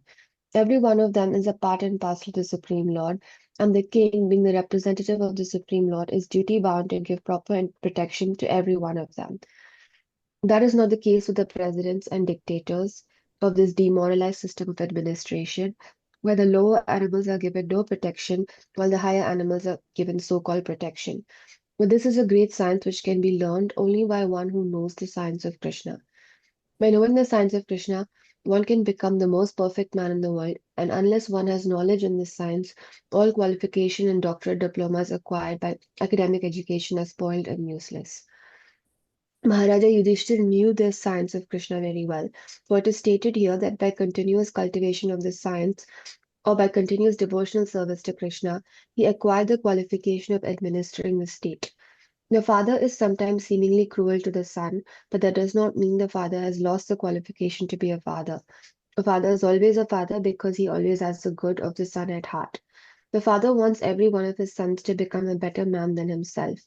Every one of them is a part and parcel of the Supreme Lord, and the king, being the representative of the Supreme Lord, is duty bound to give proper protection to every one of them. That is not the case with the presidents and dictators of this demoralized system of administration, where the lower animals are given no protection while the higher animals are given so-called protection. But this is a great science which can be learned only by one who knows the science of Krishna. By knowing the science of Krishna, one can become the most perfect man in the world, and unless one has knowledge in this science, all qualification and doctorate diplomas acquired by academic education are spoiled and useless. Maharaja Yudhishthir knew the science of Krishna very well, for it is stated here that by continuous cultivation of this science, or by continuous devotional service to Krishna, he acquired the qualification of administering the state. The father is sometimes seemingly cruel to the son, but that does not mean the father has lost the qualification to be a father. A father is always a father because he always has the good of the son at heart. The father wants every one of his sons to become a better man than himself.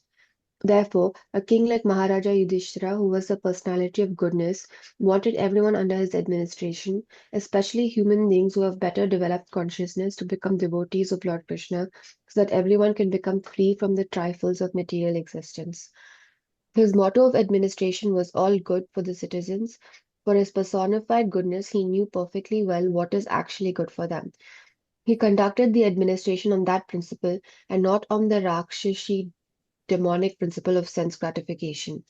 Therefore, a king like Maharaja Yudhishthira, who was the personality of goodness, wanted everyone under his administration, especially human beings who have better developed consciousness, to become devotees of Lord Krishna, so that everyone can become free from the trifles of material existence. His motto of administration was all good for the citizens. For his personified goodness, he knew perfectly well what is actually good for them. He conducted the administration on that principle and not on the Rakshashi demonic principle of sense gratification.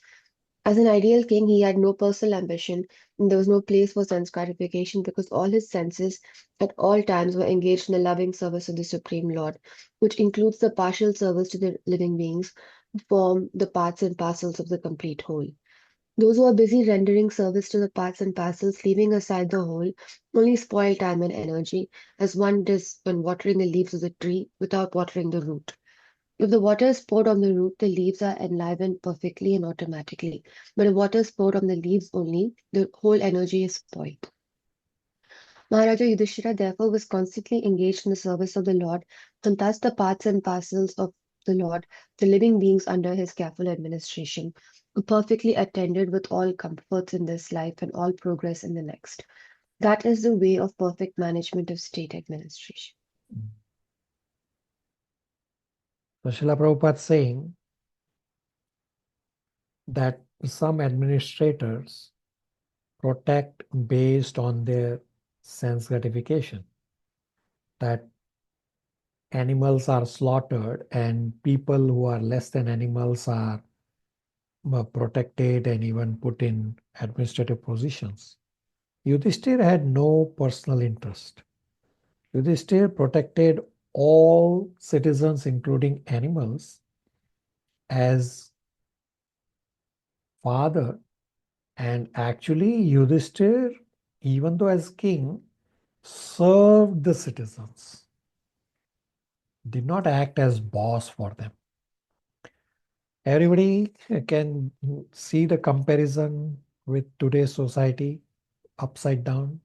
As an ideal king, he had no personal ambition, and there was no place for sense gratification because all his senses at all times were engaged in the loving service of the Supreme Lord, which includes the partial service to the living beings who form the parts and parcels of the complete whole. Those who are busy rendering service to the parts and parcels, leaving aside the whole, only spoil time and energy, as one does when watering the leaves of the tree without watering the root. If the water is poured on the root, the leaves are enlivened perfectly and automatically. But if water is poured on the leaves only, the whole energy is spoiled. Maharaja Yudhishthira therefore was constantly engaged in the service of the Lord, and thus the parts and parcels of the Lord, the living beings under his careful administration, were perfectly attended with all comforts in this life and all progress in the next. That is the way of perfect management of state administration. So Srila Prabhupada saying that some administrators protect based on their sense gratification, that animals are slaughtered and people who are less than animals are protected and even put in administrative positions. Yudhishthir had no personal interest. Yudhishthir protected all citizens, including animals, as father. And actually, Yudhishthir, even though as king, served the citizens, did not act as boss for them. Everybody can see the comparison with today's society upside down.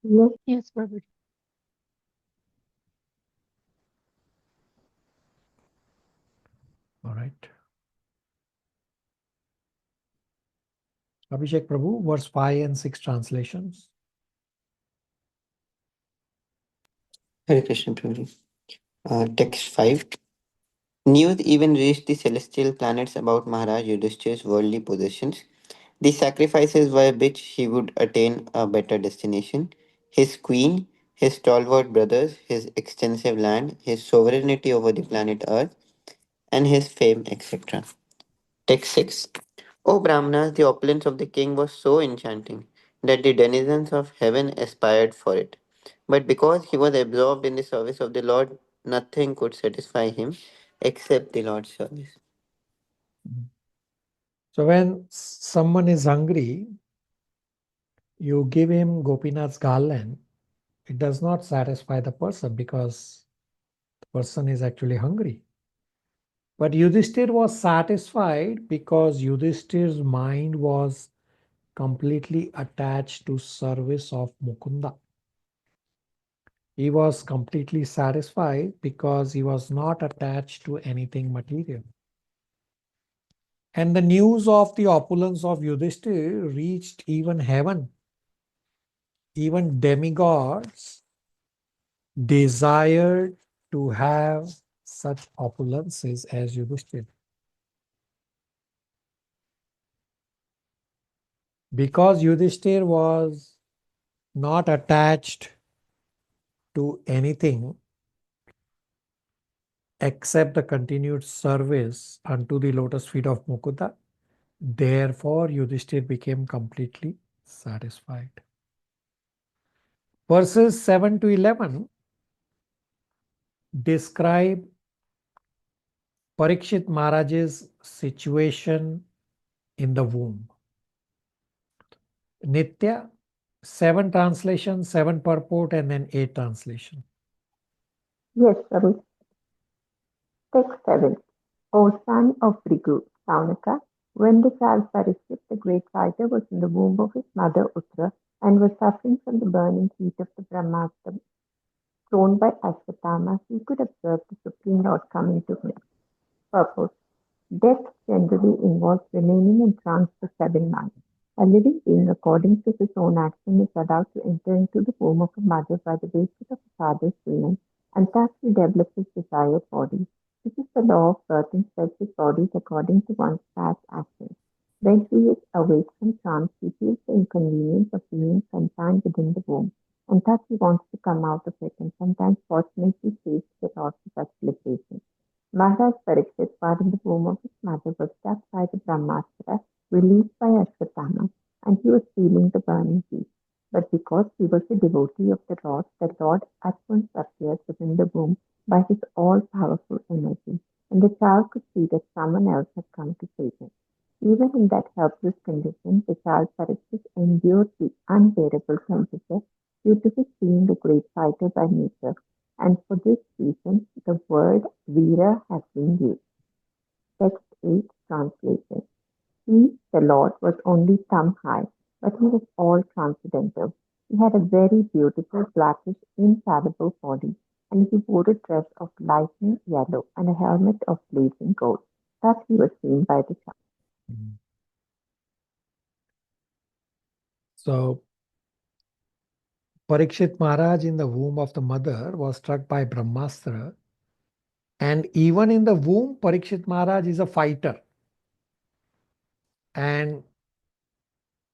Yes, Yes, Prabhuji. All right. Abhishek Prabhu, verse 5 and 6 translations. Hare Krishna Prabhuji. Text 5. News even reached the celestial planets about Maharaj Yudhishthir's worldly possessions, the sacrifices by which he would attain a better destination, his queen, his stalwart brothers, his extensive land, his sovereignty over the planet Earth, and his fame, etc. Text 6. O Brahmanas, the opulence of the king was so enchanting that the denizens of heaven aspired for it. But because he was absorbed in the service of the Lord, nothing could satisfy him except the Lord's service. So when someone is hungry, you give him Gopinath's garland, it does not satisfy the person because the person is actually hungry. But Yudhishthir was satisfied because Yudhishthir's mind was completely attached to service of Mukunda. He was completely satisfied because he was not attached to anything material. And the news of the opulence of Yudhishthir reached even heaven. Even demigods desired to have such opulences as Yudhishthir. Because Yudhishthir was not attached to anything except the continued service unto the lotus feet of Mukunda, therefore Yudhishthir became completely satisfied. Verses 7 to 11 describe Parikshit Maharaj's situation in the womb. Nitya, 7 translation, 7 purport, and then 8 translation. Yes, Ravi. Text 7. O son of Brigu, Saunaka, when the child Parikshit, the great fighter, was in the womb of his mother Uttara and was suffering from the burning heat of the Brahmastra thrown by Ashwatthama, he could observe the Supreme Lord coming to him. Purpose. Death generally involves remaining in trance for 7 months. A living being, according to his own action, is allowed to enter into the womb of a mother by the basis of a father's semen, and thus he develops his desired body. This is the law of birth in specific bodies according to one's past actions. When he is awake from trance, he feels the inconvenience of being confined within the womb, and thus he wants to come out of it, and sometimes fortunately saves the loss of such liberation. Maharaj Parikshit, while in the womb of his mother, was struck by the Brahmastra released by Ashwatthama, and he was feeling the burning heat. But because he was a devotee of the Lord at once appeared within the womb by his all-powerful energy, and the child could see that someone else had come to save him. Even in that helpless condition, the child Parikshit endured the unbearable temperature due to his being a great fighter by nature, and for this reason the word Veera has been used. Text 8 translation. He, the Lord, was only thumb high, but he was all transcendental. He had a very beautiful, blackish, infallible body, and he wore a dress of lightning yellow and a helmet of blazing gold. Thus he was seen by the child. So, Parikshit Maharaj in the womb of the mother was struck by Brahmastra. And even in the womb, Parikshit Maharaj is a fighter. And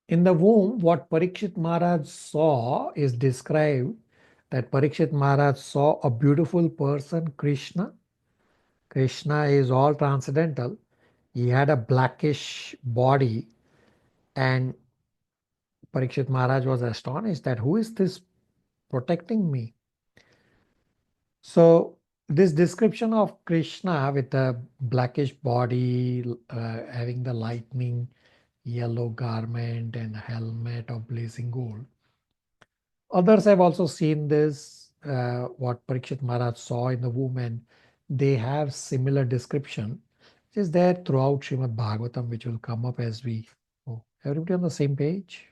in the womb, what Parikshit Maharaj saw is described that Parikshit Maharaj saw a beautiful person, Krsna. Krsna is all transcendental. He had a blackish body, and Parikshit Maharaj was astonished that who is this protecting me? So this description of Krishna with a blackish body, having the lightning yellow garment and helmet of blazing gold. Others have also seen this, what Parikshit Maharaj saw in the womb, and they have similar description, which is there throughout Srimad Bhagavatam, which will come up as we go. Everybody on the same page?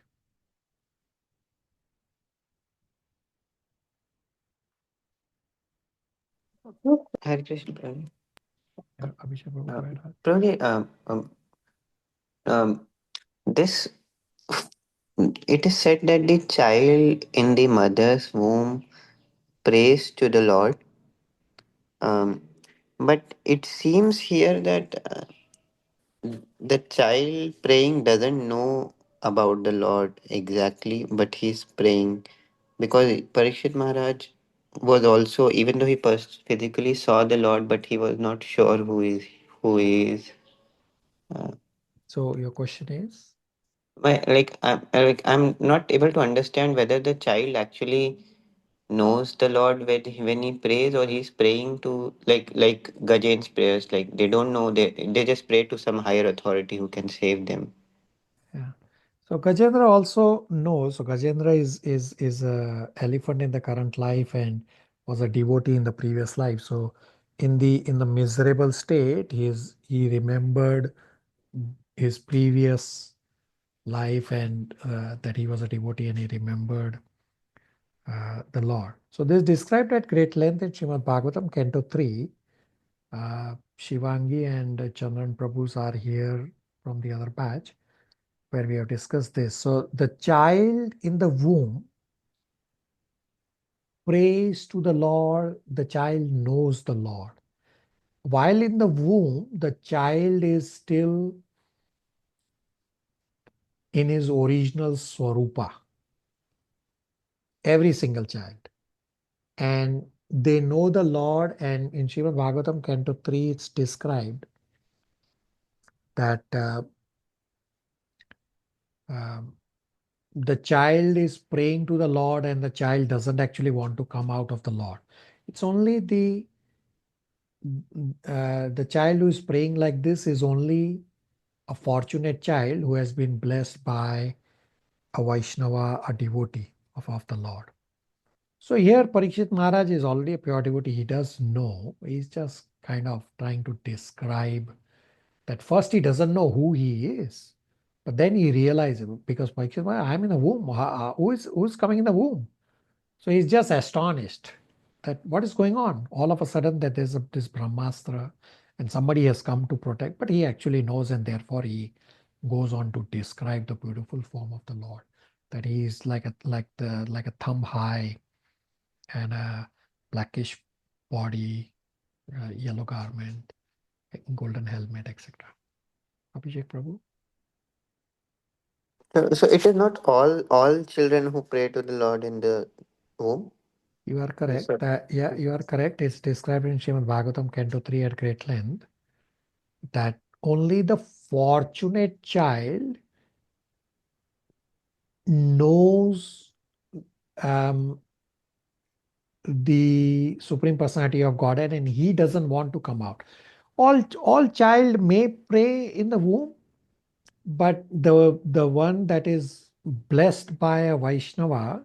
Hare Krishna, Prabhu. Yeah, Abhishek, Prabhu, go ahead. Prabhuji, this it is said that the child in the mother's womb prays to the Lord. But it seems here that the child praying doesn't know about the Lord exactly, but he's praying because Parikshit Maharaj was also, even though he physically saw the Lord, but he was not sure who he is. So your question is? I'm not able to understand whether the child actually knows the Lord when he prays, or he's praying to like Gajen's prayers. Like they don't know, they just pray to some higher authority who can save them. Yeah. So Gajendra also knows. So Gajendra is a elephant in the current life and was a devotee in the previous life. So in the miserable state, he remembered his previous life and that he was a devotee, and he remembered the Lord. So this is described at great length in Srimad Bhagavatam, Canto 3. Shivangi and Chandran Prabhus are here from the other batch where we have discussed this. So the child in the womb prays to the Lord, the child knows the Lord. While in the womb, the child is still in his original Swarupa. Every single child. And they know the Lord, and in Srimad Bhagavatam, Canto 3, it's described that the child is praying to the Lord and the child doesn't actually want to come out of the Lord. It's only the child who is praying like this is only a fortunate child who has been blessed by a Vaishnava, a devotee of the Lord. So here Parikshit Maharaj is already a pure devotee. He does know. He's just kind of trying to describe that. First he doesn't know who he is. But then he realizes, because Parikshit Maharaj, I'm in the womb. Who's coming in the womb? So he's just astonished that what is going on? All of a sudden that there's this Brahmastra and somebody has come to protect, but he actually knows, and therefore he goes on to describe the beautiful form of the Lord. That he is like a thumb high and a blackish body, yellow garment, golden helmet, etc. Abhishek Prabhu? So it is not all children who pray to the Lord in the womb. You are correct. Yes, You are correct. It's described in Srimad Bhagavatam, Canto 3 at great length, that only the fortunate child knows the Supreme Personality of Godhead, and he doesn't want to come out. All child may pray in the womb, but the one that is blessed by a Vaishnava,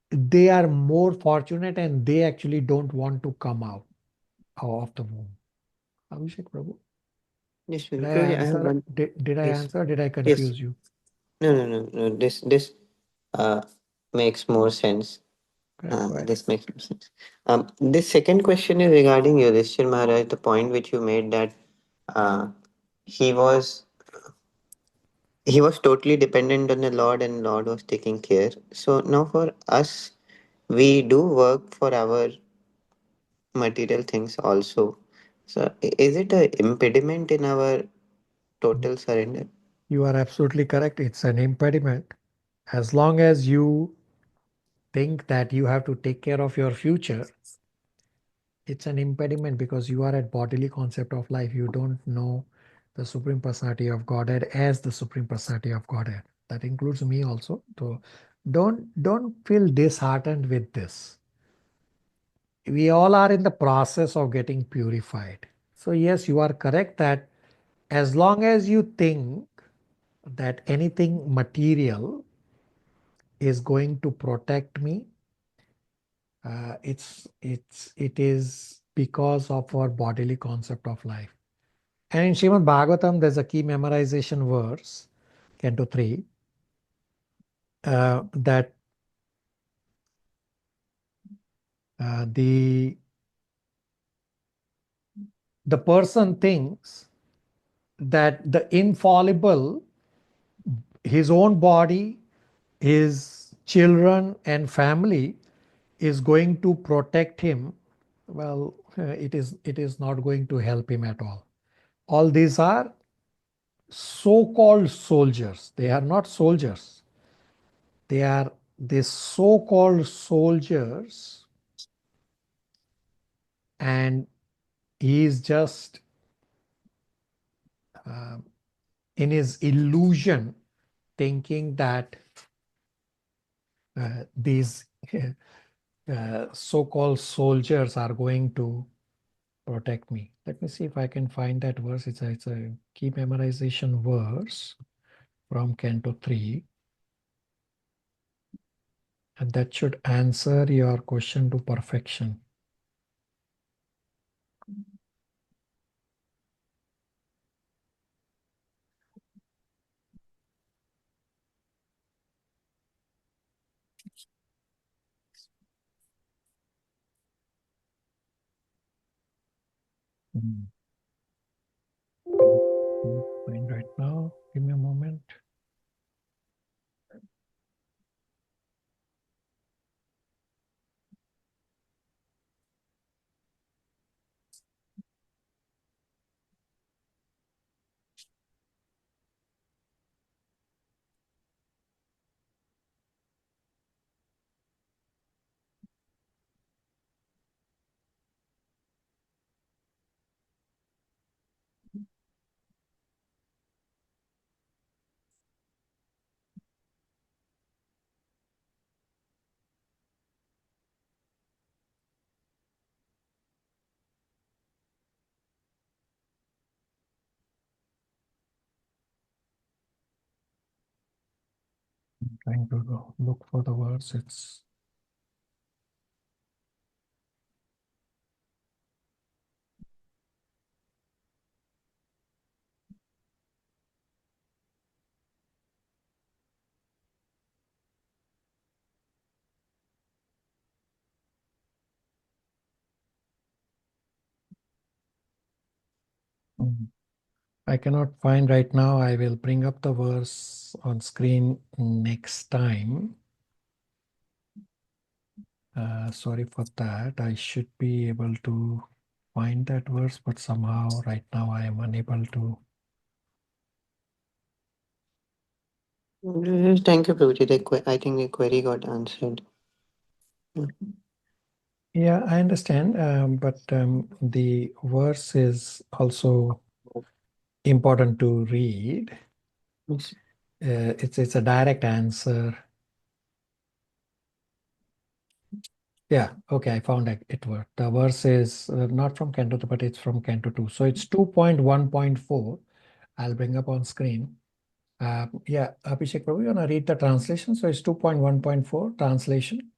they are more fortunate and they actually don't want to come out of the womb. Abhishek Prabhu? Did I Guruji, I have answer? one. Did I Yes, answer? Did I yes. confuse you? No. This uh makes more sense. Correct. Go ahead. This makes more sense. This second question is regarding Yudhishthir Maharaj, the point which you made that uh he was totally dependent on the Lord and Lord was taking care. So now for us, we do work for our material things also. So is it a impediment in our total surrender? You are absolutely correct. It's an impediment. As long as you think that you have to take care of your future, it's an impediment because you are at bodily concept of life. You don't know the Supreme Personality of Godhead as the Supreme Personality of Godhead. That includes me also. So don't feel disheartened with this. We all are in the process of getting purified. So yes, you are correct that as long as you think that anything material is going to protect me, it is because of our bodily concept of life. And in Srimad Bhagavatam, there's a key memorization verse, Canto 3, that the person thinks that the infallible, his own body, his children and family is going to protect him. Well, it is not going to help him at all. All these are so-called soldiers. They are not soldiers. They are the so-called soldiers, and he is just in his illusion thinking that these so-called soldiers are going to protect me. Let me see if I can find that verse. It's a key memorization verse from Canto 3. And that should answer your question to perfection. Find right now. Give me a moment. I'm trying to look for the words. It's I cannot find right now. I will bring up the verse on screen next time. Sorry for that. I should be able to find that verse, but somehow right now I am unable to. Thank you, Prabhuji. I think the query got answered. Yeah, I understand, but the verse is also important to read. Yes. It's a direct answer. Yeah, okay, I found it. The verse is not from Canto 2, but it's from Canto 2. So it's 2.1.4. I'll bring up on screen. Yeah, Abhishek Prabhu, you want to read the translation? So it's 2.1.4 translation.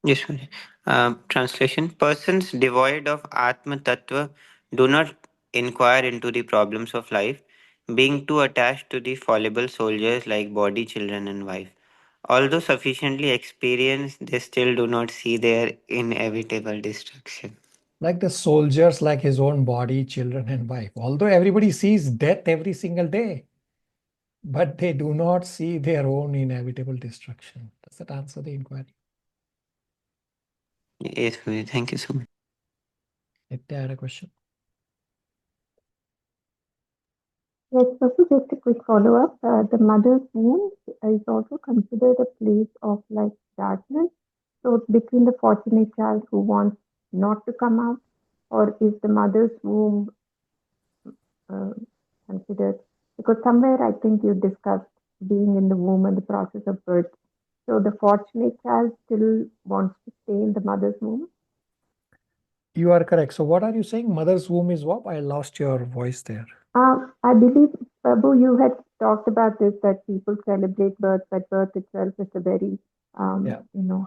Yes, Prabhuji. Translation. Persons devoid of Atma Tattva do not inquire into the problems of life, being too attached to the fallible soldiers like body, children, and wife. Although sufficiently experienced, they still do not see their inevitable destruction. Like the soldiers, like his own body, children, and wife. Although everybody sees death every single day, but they do not see their own inevitable destruction. Does that answer the inquiry? Yes, Prabhuji. Thank you so much. Nitya had a question. Yes, Prabhu, just a quick follow-up. The mother's womb is also considered a place of like darkness. So it's between the fortunate child who wants not to come out, or is the mother's womb uh, considered? Because somewhere I think you discussed being in the womb and the process of birth. So the fortunate child still wants to stay in the mother's womb. You are correct. So what are you saying? Mother's womb is what? I lost your voice there. I believe, Prabhu, you had talked about this, that people celebrate birth, but birth itself is a very, Yeah.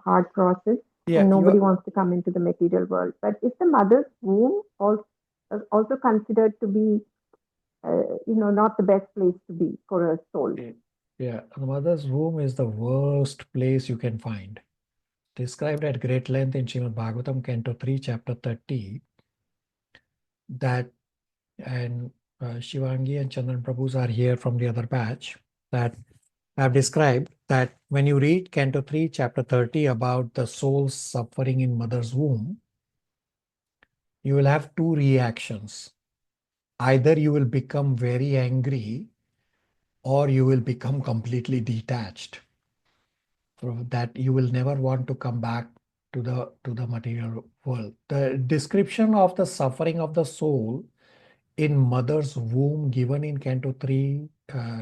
hard process, Yeah, and you nobody are, wants to come into the material world. But is the mother's womb also considered to be, not the best place to be for a soul? yeah. The mother's womb is the worst place you can find. Described at great length in Srimad Bhagavatam, Canto 3, Chapter 30, that, and Shivangi and Chandran Prabhus are here from the other batch, that I've described that when you read Canto 3, Chapter 30 about the soul's suffering in mother's womb, you will have two reactions. Either you will become very angry or you will become completely detached. So that you will never want to come back to the material world. The description of the suffering of the soul in mother's womb given in Canto 3,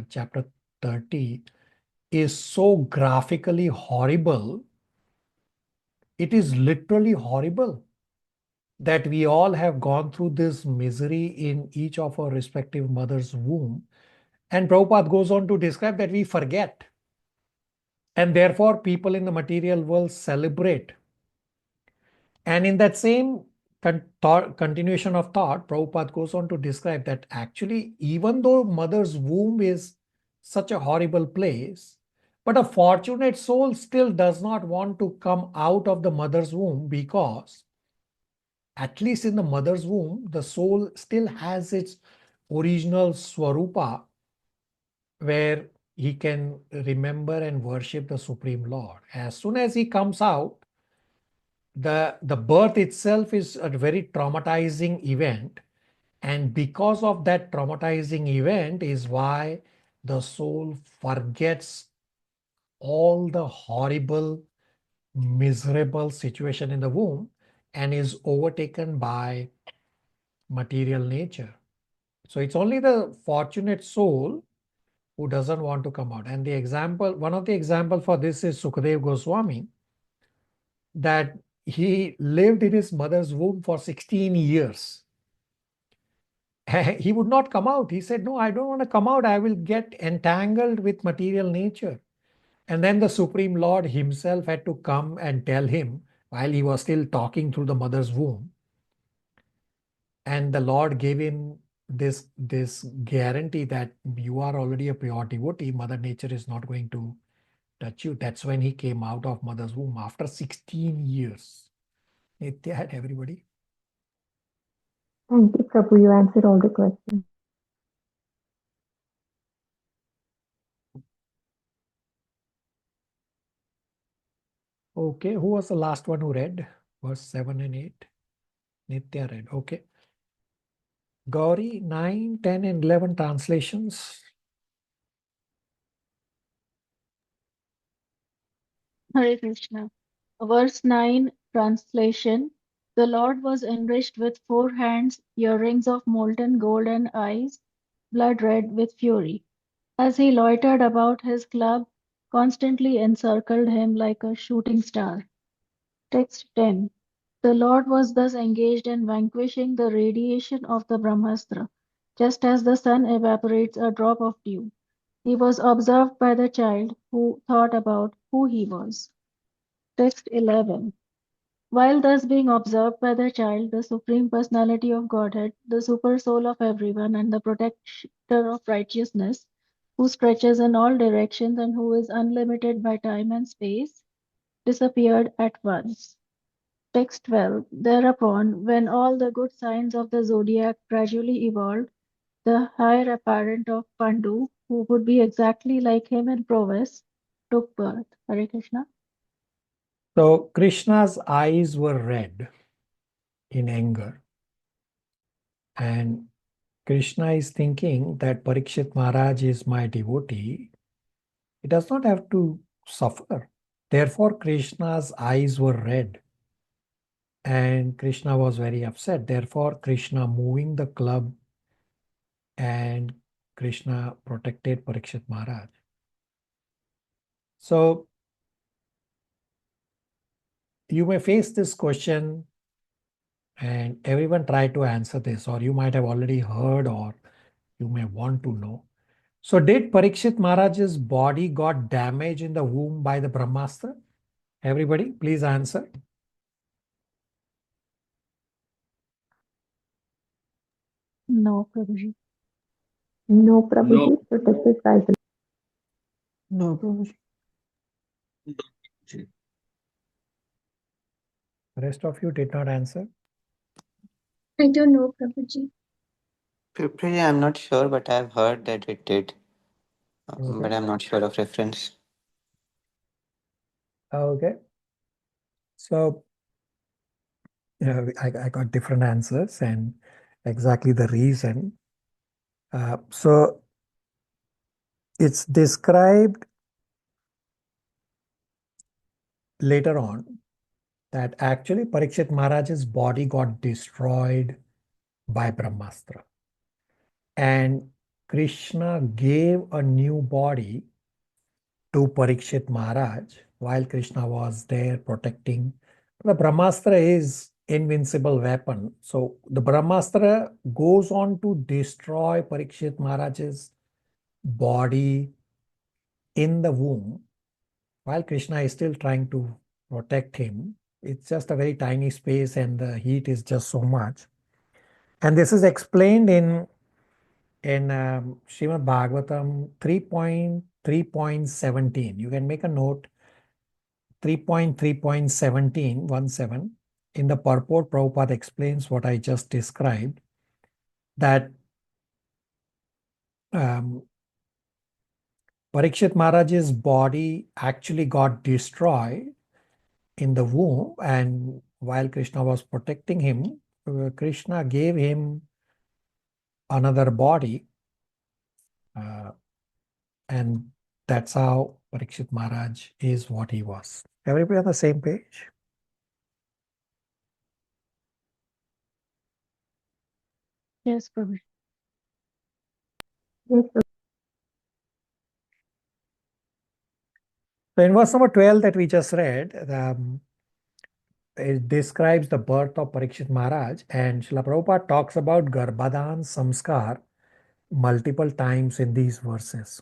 Chapter 30 is so graphically horrible. It is literally horrible that we all have gone through this misery in each of our respective mother's womb. And Prabhupada goes on to describe that we forget. And therefore, people in the material world celebrate. And in that same continuation of thought, Prabhupada goes on to describe that actually, even though mother's womb is such a horrible place, but a fortunate soul still does not want to come out of the mother's womb because at least in the mother's womb, the soul still has its original Swarupa, where he can remember and worship the Supreme Lord. As soon as he comes out, the birth itself is a very traumatizing event. And because of that traumatizing event is why the soul forgets all the horrible, miserable situation in the womb and is overtaken by material nature. So it's only the fortunate soul who doesn't want to come out. And the example, one of the example for this is Sukadeva Goswami, that he lived in his mother's womb for 16 years. He would not come out. He said, no, I don't want to come out. I will get entangled with material nature. And then the Supreme Lord himself had to come and tell him while he was still talking through the mother's womb. And the Lord gave him this guarantee that you are already a pure devotee. Mother Nature is not going to touch you. That's when he came out of mother's womb after 16 years. Nitya, everybody. Thank you, Prabhu. You answered all the questions. Okay, who was the last one who read? Verse 7 and 8. Nitya read. Okay. Gauri, 9, 10, and 11 translations. Hare Krishna. Verse 9 translation. The Lord was enriched with 4 hands, earrings of molten gold, and eyes blood red with fury. As he loitered about, his club constantly encircled him like a shooting star. Text 10. The Lord was thus engaged in vanquishing the radiation of the Brahmastra, just as the sun evaporates a drop of dew. He was observed by the child, who thought about who he was. Text 11. While thus being observed by the child, the Supreme Personality of Godhead, the Super Soul of everyone, and the Protector of righteousness, who stretches in all directions and who is unlimited by time and space, disappeared at once. Text 12. Thereupon, when all the good signs of the zodiac gradually evolved, the heir apparent of Pandu, who would be exactly like him in prowess, took birth. Hare Krishna. So Krishna's eyes were red in anger. And Krishna is thinking that Parikshit Maharaj is my devotee. He does not have to suffer. Therefore, Krishna's eyes were red. And Krishna was very upset. Therefore, Krishna moving the club and Krishna protected Parikshit Maharaj. So, you may face this question and everyone try to answer this, or you might have already heard, or you may want to know. So did Parikshit Maharaj's body got damaged in the womb by the Brahmastra? Everybody, please answer. No, Prabhuji. No, Prabhuji, No. protected by the No, Prabhuji. Rest of you did not answer. I don't know, Prabhuji. Pretty, I'm not sure, but I've heard that it did. Okay. But I'm not sure of reference. Okay. So I got different answers and exactly the reason. So it's described later on that actually Parikshit Maharaj's body got destroyed by Brahmastra. And Krishna gave a new body to Parikshit Maharaj while Krishna was there protecting. The Brahmastra is invincible weapon. So the Brahmastra goes on to destroy Parikshit Maharaj's body in the womb while Krishna is still trying to protect him. It's just a very tiny space and the heat is just so much. And this is explained in Srimad Bhagavatam 3.3.17. You can make a note 3.3.17, 17. in the purport, Prabhupada explains what I just described, that Parikshit Maharaj's body actually got destroyed in the womb, and while Krishna was protecting him, Krishna gave him another body, and that's how Parikshit Maharaj is what he was. Everybody on the same page? Yes, Prabhu. Yes, So in verse number 12 that we just read, it describes the birth of Parikshit Maharaj, and Srila Prabhupada talks about Garbhadan Samskar multiple times in these verses.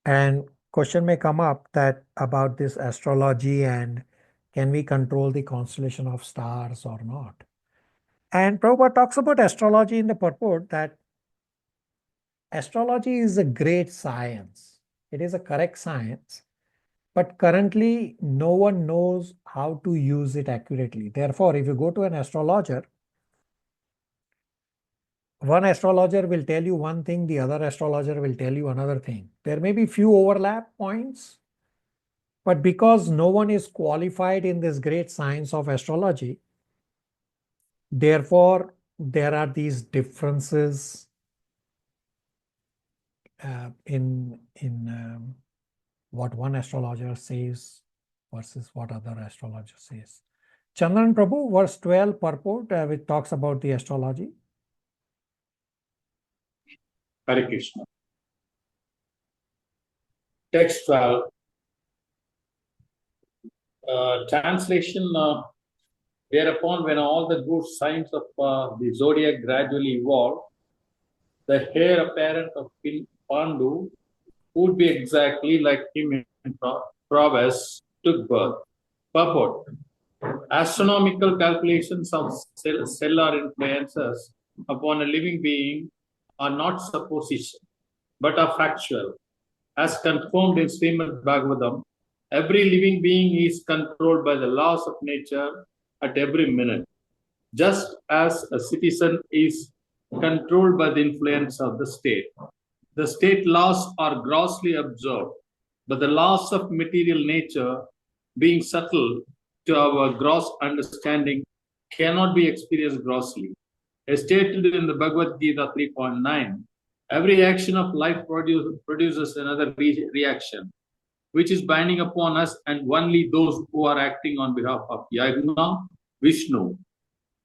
And question may come up that about this astrology and can we control the constellation of stars or not? And Prabhupada talks about astrology in the purport that astrology is a great science. It is a correct science, but currently no one knows how to use it accurately. Therefore, if you go to an astrologer, one astrologer will tell you one thing, the other astrologer will tell you another thing. There may be few overlap points, but because no one is qualified in this great science of astrology, therefore there are these differences in what one astrologer says versus what other astrologer says. Chandran Prabhu, verse 12 purport, which talks about the astrology. Hare Krishna. Text 12. Translation, whereupon when all the good signs of the zodiac gradually evolved, the heir apparent of Pandu, who would be exactly like him in prowess, took birth. Purport. Astronomical calculations of stellar influences upon a living being are not supposition, but are factual. As confirmed in Srimad Bhagavatam, every living being is controlled by the laws of nature at every minute, just as a citizen is controlled by the influence of the state. The state laws are grossly observed, but the laws of material nature, being subtle to our gross understanding, cannot be experienced grossly. As stated in the Bhagavad Gita 3.9, every action of life produces another reaction, which is binding upon us, and only those who are acting on behalf of Yagna, Vishnu,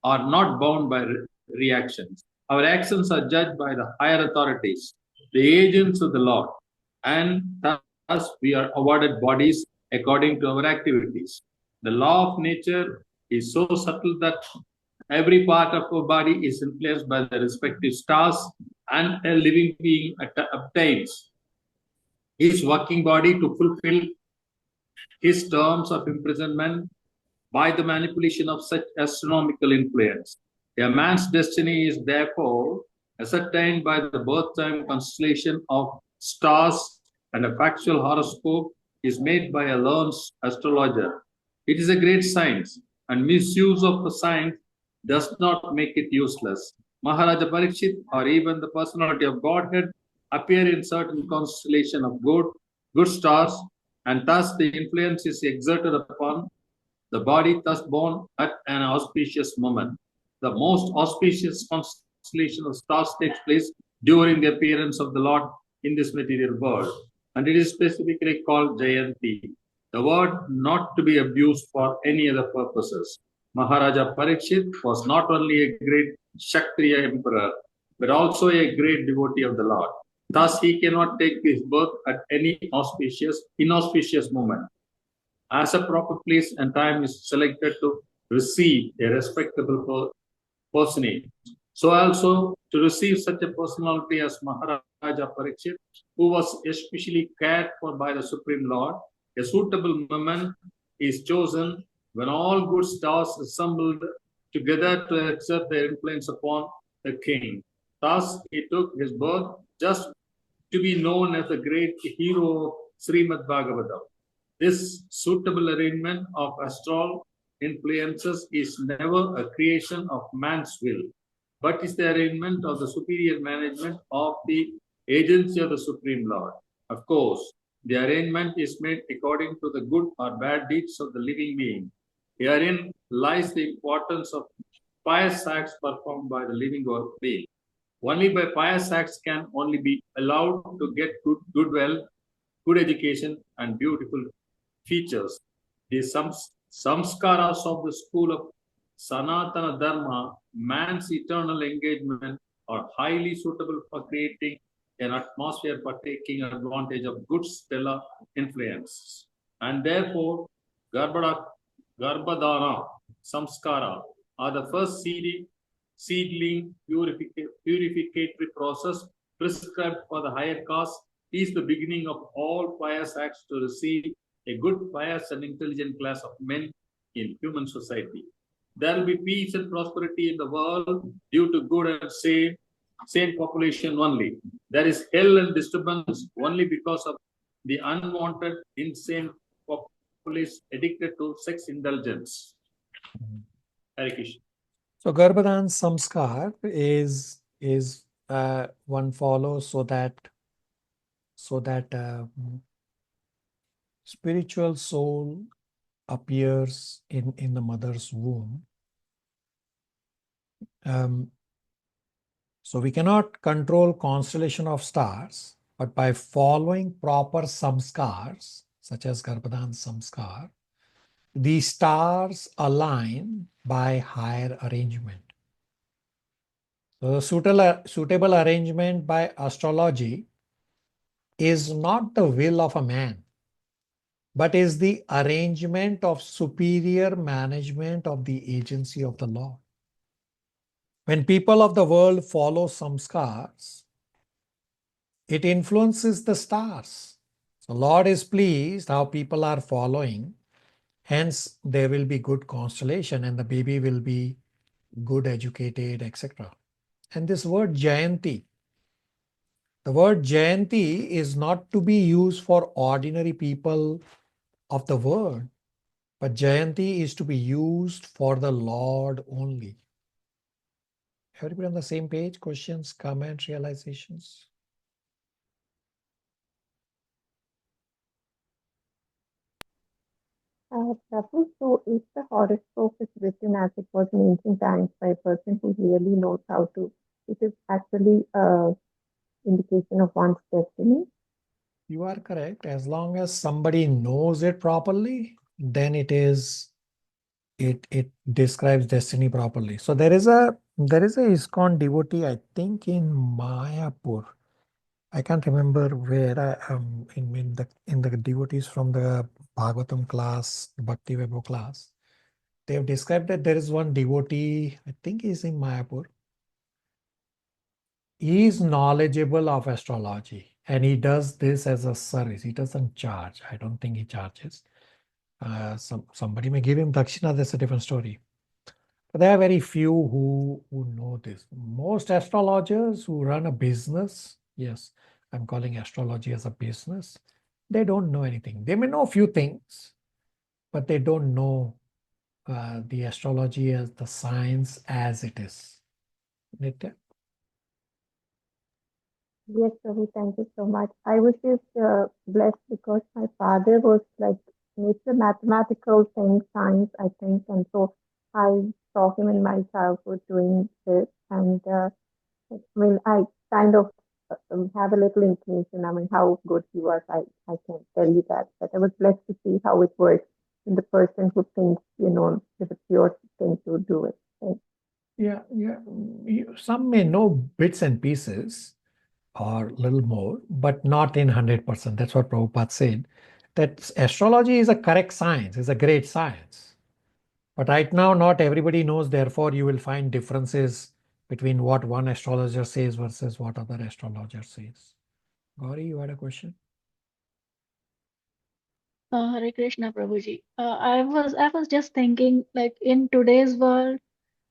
are not bound by reactions. Our actions are judged by the higher authorities, the agents of the Lord, and thus we are awarded bodies according to our activities. The law of nature is so subtle that every part of our body is influenced by the respective stars, and a living being obtains his working body to fulfill his terms of imprisonment by the manipulation of such astronomical influence. A man's destiny is therefore ascertained by the birth time constellation of stars, and a factual horoscope is made by a learned astrologer. It is a great science, and misuse of the science does not make it useless. Maharaja Parikshit, or even the personality of Godhead, appear in certain constellation of good stars, and thus the influence is exerted upon the body, thus born at an auspicious moment. The most auspicious constellation of stars takes place during the appearance of the Lord in this material world, and it is specifically called Jayanti, the word not to be abused for any other purposes. Maharaja Parikshit was not only a great Kshatriya emperor, but also a great devotee of the Lord. Thus, he cannot take his birth at any inauspicious moment. As a proper place and time is selected to receive a respectable personage, so also to receive such a personality as Maharaja Parikshit, who was especially cared for by the Supreme Lord, a suitable moment is chosen when all good stars assembled together to exert their influence upon the king. Thus, he took his birth just to be known as the great hero of Srimad Bhagavatam. This suitable arrangement of astral influences is never a creation of man's will, but is the arrangement of the superior management of the agency of the Supreme Lord. Of course, the arrangement is made according to the good or bad deeds of the living being. Herein lies the importance of pious acts performed by the living being. Only by pious acts can only be allowed to get good wealth, good education, and beautiful features. The samskaras of the school of Sanatana Dharma, man's eternal engagement, are highly suitable for creating an atmosphere for taking advantage of good stellar influence. And therefore, Garbhadana Samskara are the first seedling purificatory process prescribed for the higher caste, is the beginning of all pious acts to receive a good, pious, and intelligent class of men in human society. There will be peace and prosperity in the world due to good and sane population only. There is hell and disturbance only because of the unwanted, insane populace addicted to sex indulgence. Hare Krishna. So Garbhadan Samskar is one follows so that spiritual soul appears in the mother's womb. So we cannot control constellation of stars, but by following proper samskars, such as Garbhadan Samskar, the stars align by higher arrangement. So the suitable arrangement by astrology is not the will of a man, but is the arrangement of superior management of the agency of the Lord. When people of the world follow samskars, it influences the stars. So Lord is pleased how people are following. Hence, there will be good constellation and the baby will be good educated, etc. And this word Jayanti, the word Jayanti is not to be used for ordinary people of the world, but Jayanti is to be used for the Lord only. Everybody on the same page? Questions, comments, realizations? Prabhu, so if the horoscope is written as it was in ancient times by a person who really knows how to, it is actually an indication of one's destiny. You are correct. As long as somebody knows it properly, then it describes destiny properly. So there is a ISKCON devotee, I think in Mayapur. I can't remember where I am in the devotees from the Bhagavatam class, Bhakti Vaibhav class. They have described that there is one devotee, I think he's in Mayapur. He is knowledgeable of astrology and he does this as a service. He doesn't charge. I don't think he charges. Somebody may give him dakshina, that's a different story. But there are very few who know this. Most astrologers who run a business, yes, I'm calling astrology as a business, they don't know anything. They may know a few things, but they don't know the astrology as the science as it is. Nitya? Yes, Prabhu, thank you so much. I was just blessed because my father was like, it's a mathematical thing, science, I think. And so I saw him in my childhood doing this. And I mean, I kind of have a little inclination. I mean, how good he was, I can't tell you that. But I was blessed to see how it works in the person who thinks, it's a pure thing to do it. Yeah. Some may know bits and pieces or a little more, but not in 100%. That's what Prabhupada said, that astrology is a correct science, is a great science. But right now, not everybody knows. Therefore, you will find differences between what one astrologer says versus what other astrologer says. Gauri, you had a question? Hare Krishna, Prabhuji. I was just thinking, like in today's world,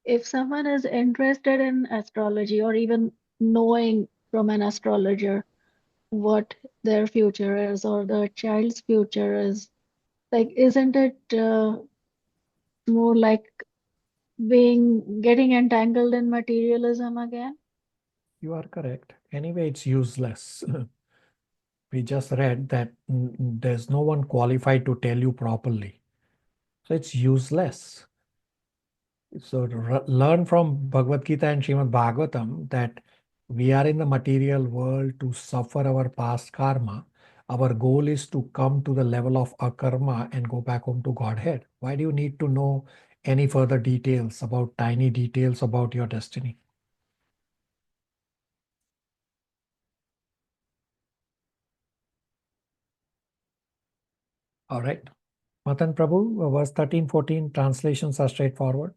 if someone is interested in astrology or even knowing from an astrologer what their future is or the child's future is, like, isn't it more like getting entangled in materialism again? You are correct. Anyway, it's useless. We just read that there's no one qualified to tell you properly. So it's useless. So learn from Bhagavad Gita and Srimad Bhagavatam that we are in the material world to suffer our past karma. Our goal is to come to the level of akarma and go back home to Godhead. Why do you need to know any further details about tiny details about your destiny? All right. Matan Prabhu, verse 13, 14, translations are straightforward.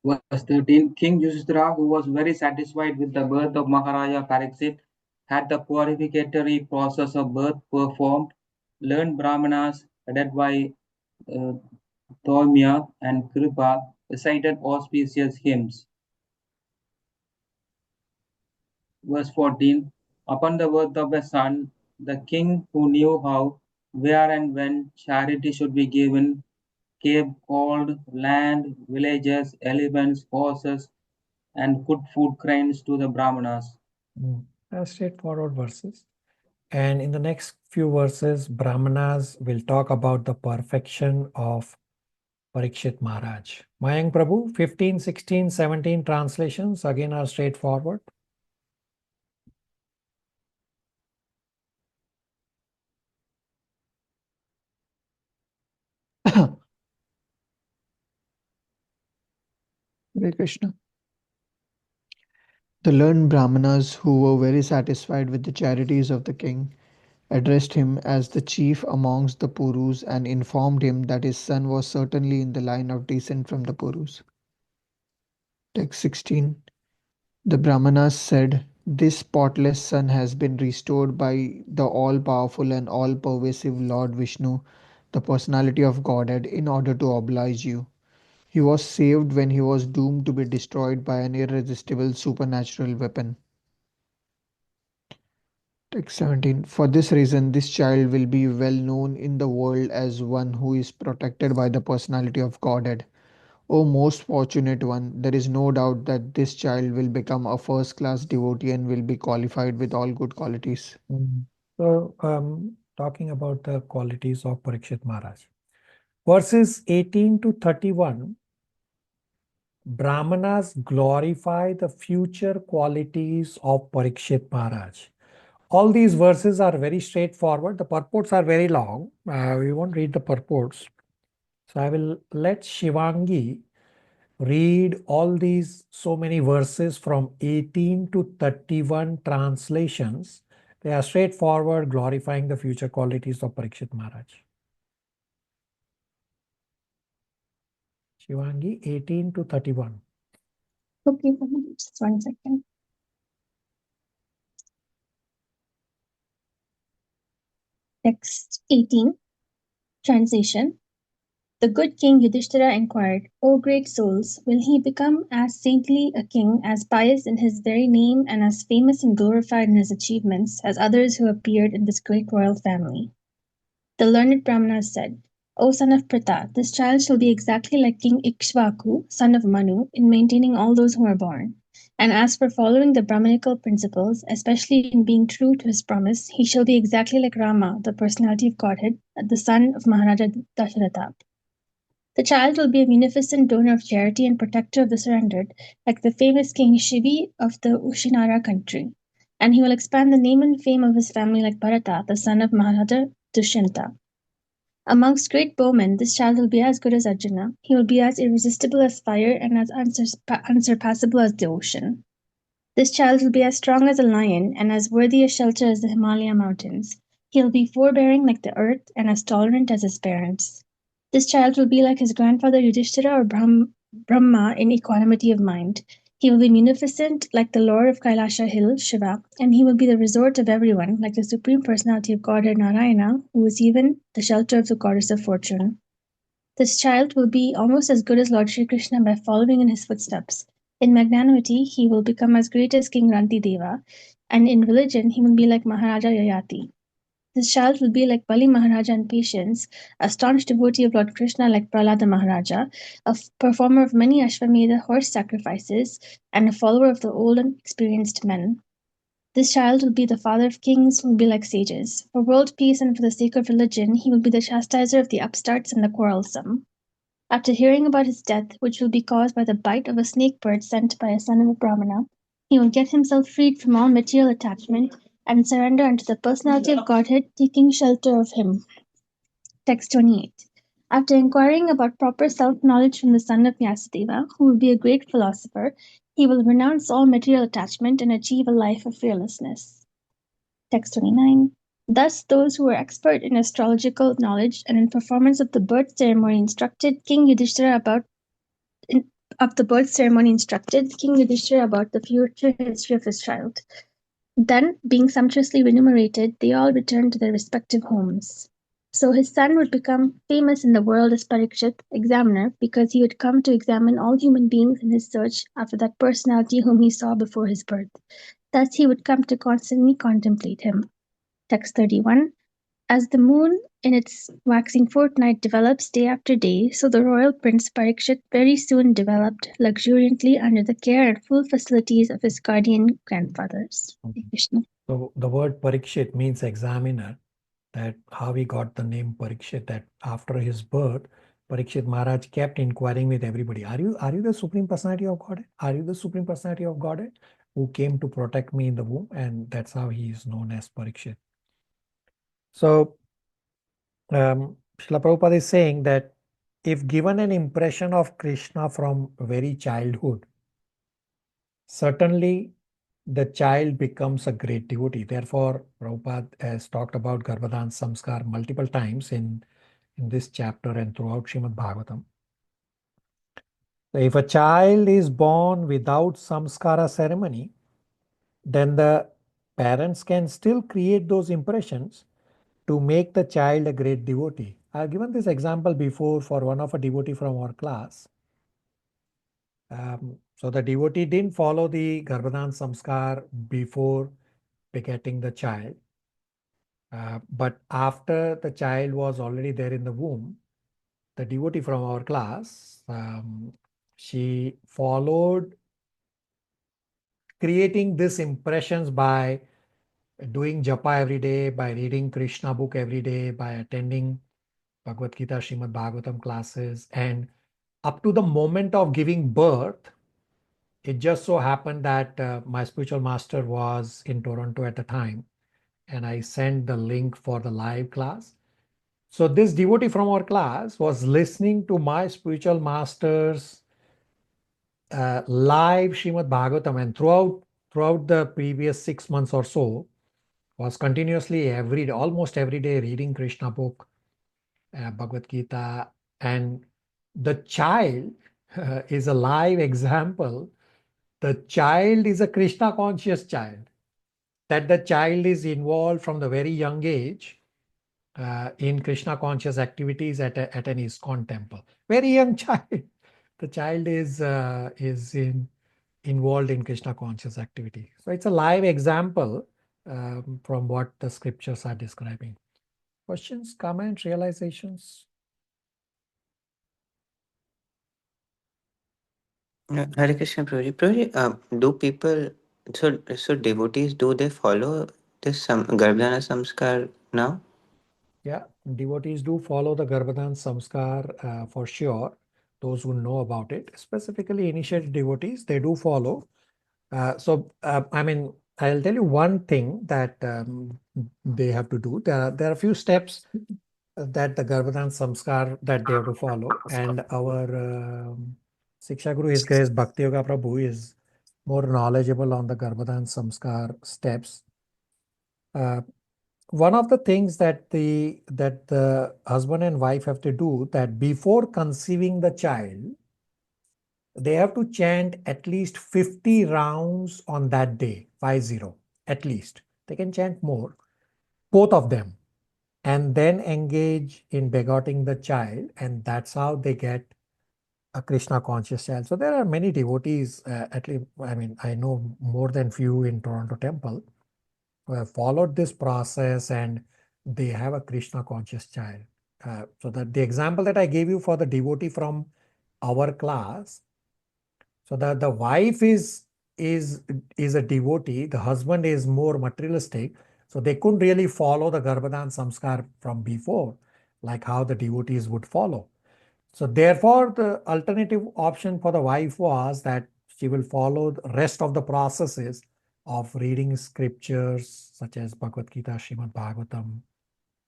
Verse 13, King Yudhishthira, who was very satisfied with the birth of Maharaja Pariksit, had the purificatory process of birth performed, learned brahmanas, headed by 30Mar and Kripa, recited auspicious hymns. Verse 14, upon the birth of a son, the king, who knew how, where and when charity should be given, gave gold, land, villages, elephants, horses, and good food grains to the brahmanas. Straightforward verses. And in the next few verses, brahmanas will talk about the perfection of Parikshit Maharaj. Mayank Prabhu, 15, 16, 17 translations again are straightforward. Hare Krishna. The learned Brahmanas, who were very satisfied with the charities of the king, addressed him as the chief amongst the Purus and informed him that his son was certainly in the line of descent from the Purus. Text 16. The Brahmanas said, "This spotless son has been restored by the all-powerful and all-pervasive Lord Vishnu, the personality of Godhead, in order to oblige you. He was saved when he was doomed to be destroyed by an irresistible supernatural weapon." Text 17. For this reason, this child will be well known in the world as one who is protected by the personality of Godhead. O most fortunate one, there is no doubt that this child will become a first-class devotee and will be qualified with all good qualities. So, talking about the qualities of Parikshit Maharaj. Verses 18 to 31, Brahmanas glorify the future qualities of Parikshit Maharaj. All these verses are very straightforward. The purports are very long. We won't read the purports. So I will let Shivangi read all these so many verses from 18 to 31 translations. They are straightforward, glorifying the future qualities of Parikshit Maharaj. Shivangi, 18 to 31. Okay, just 1 second. Text 18, translation. The good king Yudhishthira inquired, O great souls, will he become as saintly a king, as pious in his very name, and as famous and glorified in his achievements as others who appeared in this great royal family? The learned Brahmanas said, O son of Pritha, this child shall be exactly like King Ikshvaku, son of Manu, in maintaining all those who are born. And as for following the Brahmanical principles, especially in being true to his promise, he shall be exactly like Rama, the personality of Godhead, the son of Maharaja Dasharatha. The child will be a munificent donor of charity and protector of the surrendered, like the famous King Shivi of the Ushinara country. And he will expand the name and fame of his family like Bharata, the son of Maharaja Dushyanta. Amongst great bowmen, this child will be as good as Arjuna. He will be as irresistible as fire and as unsurpassable as the ocean. This child will be as strong as a lion and as worthy a shelter as the Himalaya mountains. He will be forbearing like the earth and as tolerant as his parents. This child will be like his grandfather Yudhishthira or Brahma in equanimity of mind. He will be munificent like the lord of Kailasha hill, Shiva, and he will be the resort of everyone like the supreme personality of Godhead Narayana, who is even the shelter of the goddess of fortune. This child will be almost as good as Lord Sri Krishna by following in his footsteps. In magnanimity, he will become as great as King Rantideva. and in religion he will be like Maharaja Yayati. This child will be like Bali Maharaja in patience, a staunch devotee of Lord Krishna like Prahlada Maharaja, a performer of many Ashwamedha horse sacrifices, and a follower of the old and experienced men. This child will be the father of kings, will be like sages. For world peace and for the sake of religion, he will be the chastiser of the upstarts and the quarrelsome. After hearing about his death, which will be caused by the bite of a snake bird sent by a son of a brahmana, he will get himself freed from all material attachment and surrender unto the personality of Godhead, taking shelter of him. Text 28. After inquiring about proper self-knowledge from the son of Vyasadeva, who will be a great philosopher, he will renounce all material attachment and achieve a life of fearlessness. Text 29. Thus, those who were expert in astrological knowledge and in performance of the birth ceremony instructed King Yudhishthira about the future history of his child. Then, being sumptuously remunerated, they all returned to their respective homes. So his son would become famous in the world as Parikshit, examiner, because he would come to examine all human beings in his search after that personality whom he saw before his birth. Thus he would come to constantly contemplate him. Text 31. As the moon in its waxing fortnight develops day after day, so the royal prince Parikshit very soon developed luxuriantly under the care and full facilities of his guardian grandfathers. Hare Krishna. So the word Parikshit means examiner. That how he got the name Parikshit, that after his birth, Parikshit Maharaj kept inquiring with everybody, are you the Supreme Personality of Godhead? Are you the Supreme Personality of Godhead who came to protect me in the womb? And that's how he is known as Parikshit. So Srila Prabhupada is saying that if given an impression of Krishna from very childhood, certainly the child becomes a great devotee. Therefore, Prabhupada has talked about Garbhadan Samskar multiple times in this chapter and throughout Srimad Bhagavatam. So if a child is born without samskara ceremony, then the parents can still create those impressions to make the child a great devotee. I have given this example before for one of a devotee from our class. So the devotee didn't follow the Garbhadan Samskar before begetting the child. But after the child was already there in the womb, the devotee from our class, she followed creating these impressions by doing japa every day, by reading Krishna book every day, by attending Bhagavad Gita, Srimad Bhagavatam classes, and up to the moment of giving birth, it just so happened that my spiritual master was in Toronto at the time, and I sent the link for the live class. So this devotee from our class was listening to my spiritual master's live Srimad Bhagavatam, and throughout the previous 6 months or so, was continuously almost every day reading Krishna book, Bhagavad Gita, and the child is a live example. The child is a Krishna conscious child. That the child is involved from the very young age in Krishna conscious activities at an ISKCON temple. Very young child. The child is involved in Krishna conscious activity. So it's a live example from what the scriptures are describing. Questions, comments, realizations? Hare Krishna, Prabhuji. Prabhuji, do people, so devotees, do they follow this Garbhadana Samskar now? Yeah, devotees do follow the Garbhadan Samskar for sure. Those who know about it, specifically initiated devotees, they do follow. I mean, I'll tell you one thing that they have to do. There are a few steps that the Garbhadan Samskar that they have to follow, and our Siksha Guru, His Grace Bhakti Yoga Prabhu, is more knowledgeable on the Garbhadan Samskar steps. One of the things that the husband and wife have to do, that before conceiving the child, they have to chant at least 50 rounds on that day, 50, at least. They can chant more, both of them, and then engage in begetting the child, and that's how they get a Krishna conscious child. So there are many devotees, at least, I mean, I know more than few in Toronto temple. have followed this process and they have a Krishna conscious child. So that the example that I gave you for the devotee from our class, so that the wife is a devotee, the husband is more materialistic, so they couldn't really follow the Garbhadan Samskar from before, like how the devotees would follow. So therefore, the alternative option for the wife was that she will follow the rest of the processes of reading scriptures such as Bhagavad Gita, Srimad Bhagavatam,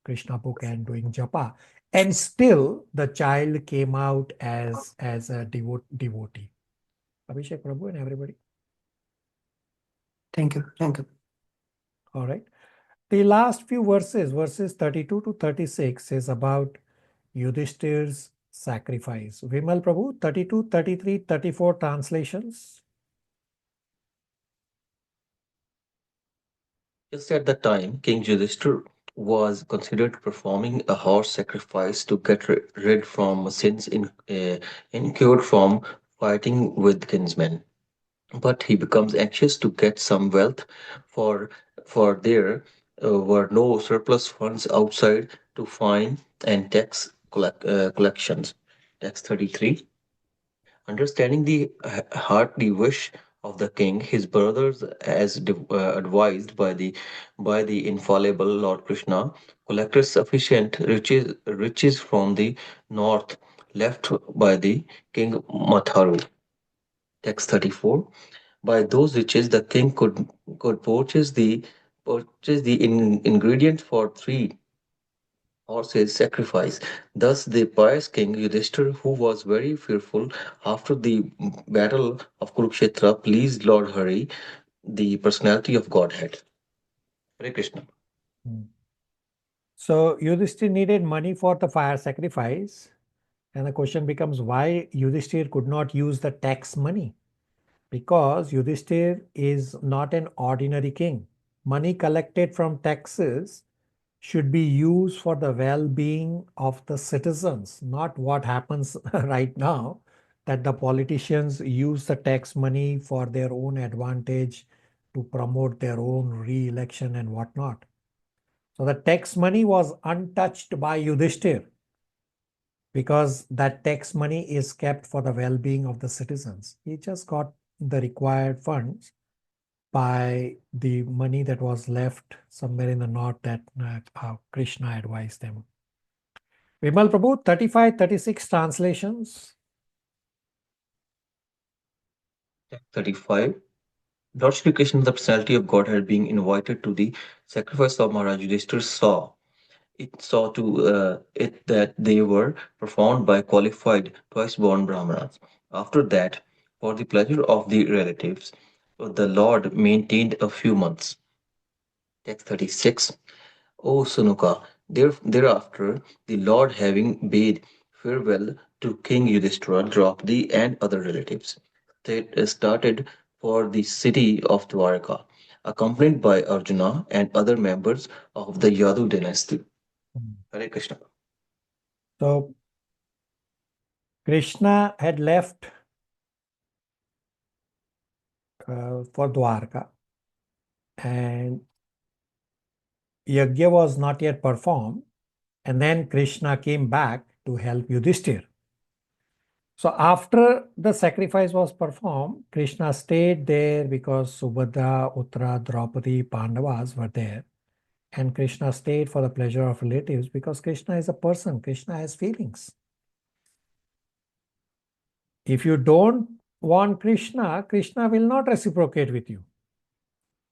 Krishna book, and doing japa. And still the child came out as a devotee. Abhishek Prabhu and everybody. Thank you. Thank you. All right. The last few verses 32 to 36 is about Yudhishthir's sacrifice. Vimal Prabhu, 32, 33, 34 translations. Just at the time, King Yudhishthir was considered performing a horse sacrifice to get rid from sins incurred from fighting with kinsmen. But he becomes anxious to get some wealth, for there were no surplus funds outside to fine and tax collections. Text 33. Understanding the heartly wish of the king, his brothers, as advised by the infallible Lord Krishna, collected sufficient riches from the north left by the king Matharu. Text 34. By those riches, the king could purchase the ingredient for 3 horses sacrifice. Thus, the pious king Yudhishthir, who was very fearful after the battle of Kurukshetra, pleased Lord Hari, the personality of Godhead. Hare Krishna. So Yudhishthir needed money for the fire sacrifice. And the question becomes why Yudhishthir could not use the tax money. Because Yudhishthir is not an ordinary king. Money collected from taxes should be used for the well-being of the citizens, not what happens right now, that the politicians use the tax money for their own advantage to promote their own re-election and whatnot. So the tax money was untouched by Yudhishthir because that tax money is kept for the well-being of the citizens. He just got the required funds by the money that was left somewhere in the north that Krishna advised them. Vimal Prabhu, 35, 36 translations. 35. Lord Shri Krishna, the personality of Godhead, being invited to the sacrifice of Maharaj Yudhishthir, saw to it that they were performed by qualified twice-born brahmanas. After that, for the pleasure of the relatives, the Lord maintained a few months. Text 36. O Sunuka, thereafter the Lord, having bade farewell to King Yudhishthira, Draupadi, and other relatives, started for the city of Dwarka, accompanied by Arjuna and other members of the Yadu dynasty. Hare Krishna. So Krishna had left for Dwarka and Yajna was not yet performed, and then Krishna came back to help Yudhishthir. So after the sacrifice was performed, Krishna stayed there because Subhadra, Uttara, Draupadi, Pandavas were there. And Krishna stayed for the pleasure of relatives because Krishna is a person. Krishna has feelings. If you don't want Krishna, Krishna will not reciprocate with you.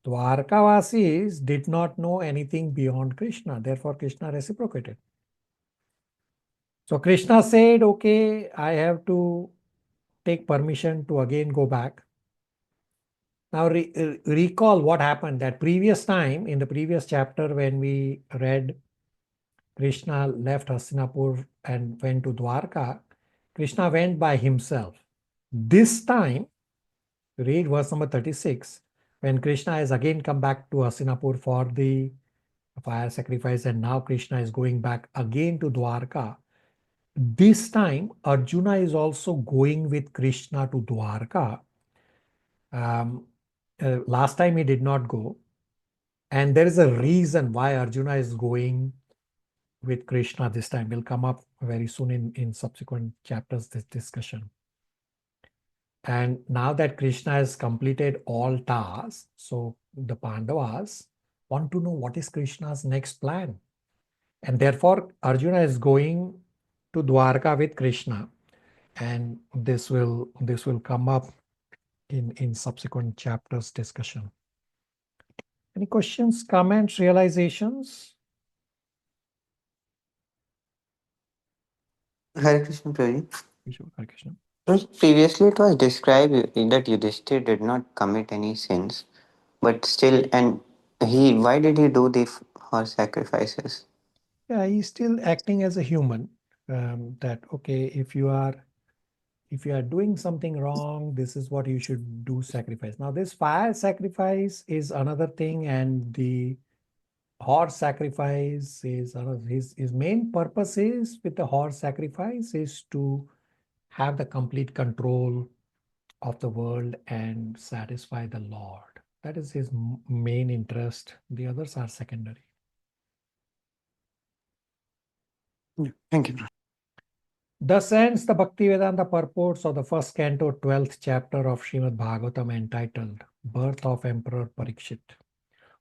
Dwarkavasis did not know anything beyond Krishna. Therefore, Krishna reciprocated. So Krishna said, okay, I have to take permission to again go back. Now recall what happened that previous time in the previous chapter when we read Krishna left Hastinapur and went to Dwarka. Krishna went by himself. This time, read verse number 36, when Krishna has again come back to Hastinapur for the fire sacrifice and now Krishna is going back again to Dwarka. This time, Arjuna is also going with Krishna to Dwarka. Last time he did not go. And there is a reason why Arjuna is going with Krishna this time. Will come up very soon in subsequent chapters, this discussion. And now that Krishna has completed all tasks, so the Pandavas want to know what is Krishna's next plan. And therefore, Arjuna is going to Dwarka with Krishna. And this will come up in subsequent chapters discussion. Any questions, comments, realizations? Hare Krishna, Prabhuji. Hare Krishna. Previously, it was described that Yudhishthir did not commit any sins, but still, and why did he do the horse sacrifices? Yeah, he's still acting as a human. That okay, if you are doing something wrong, this is what you should do, sacrifice. Now, this fire sacrifice is another thing, and the horse sacrifice is another. His main purpose is with the horse sacrifice is to have the complete control of the world and satisfy the Lord. That is his main interest. The others are secondary. Thank you. Thus ends the Bhaktivedanta purports of the first canto, 12th chapter of Srimad Bhagavatam, entitled Birth of Emperor Parikshit.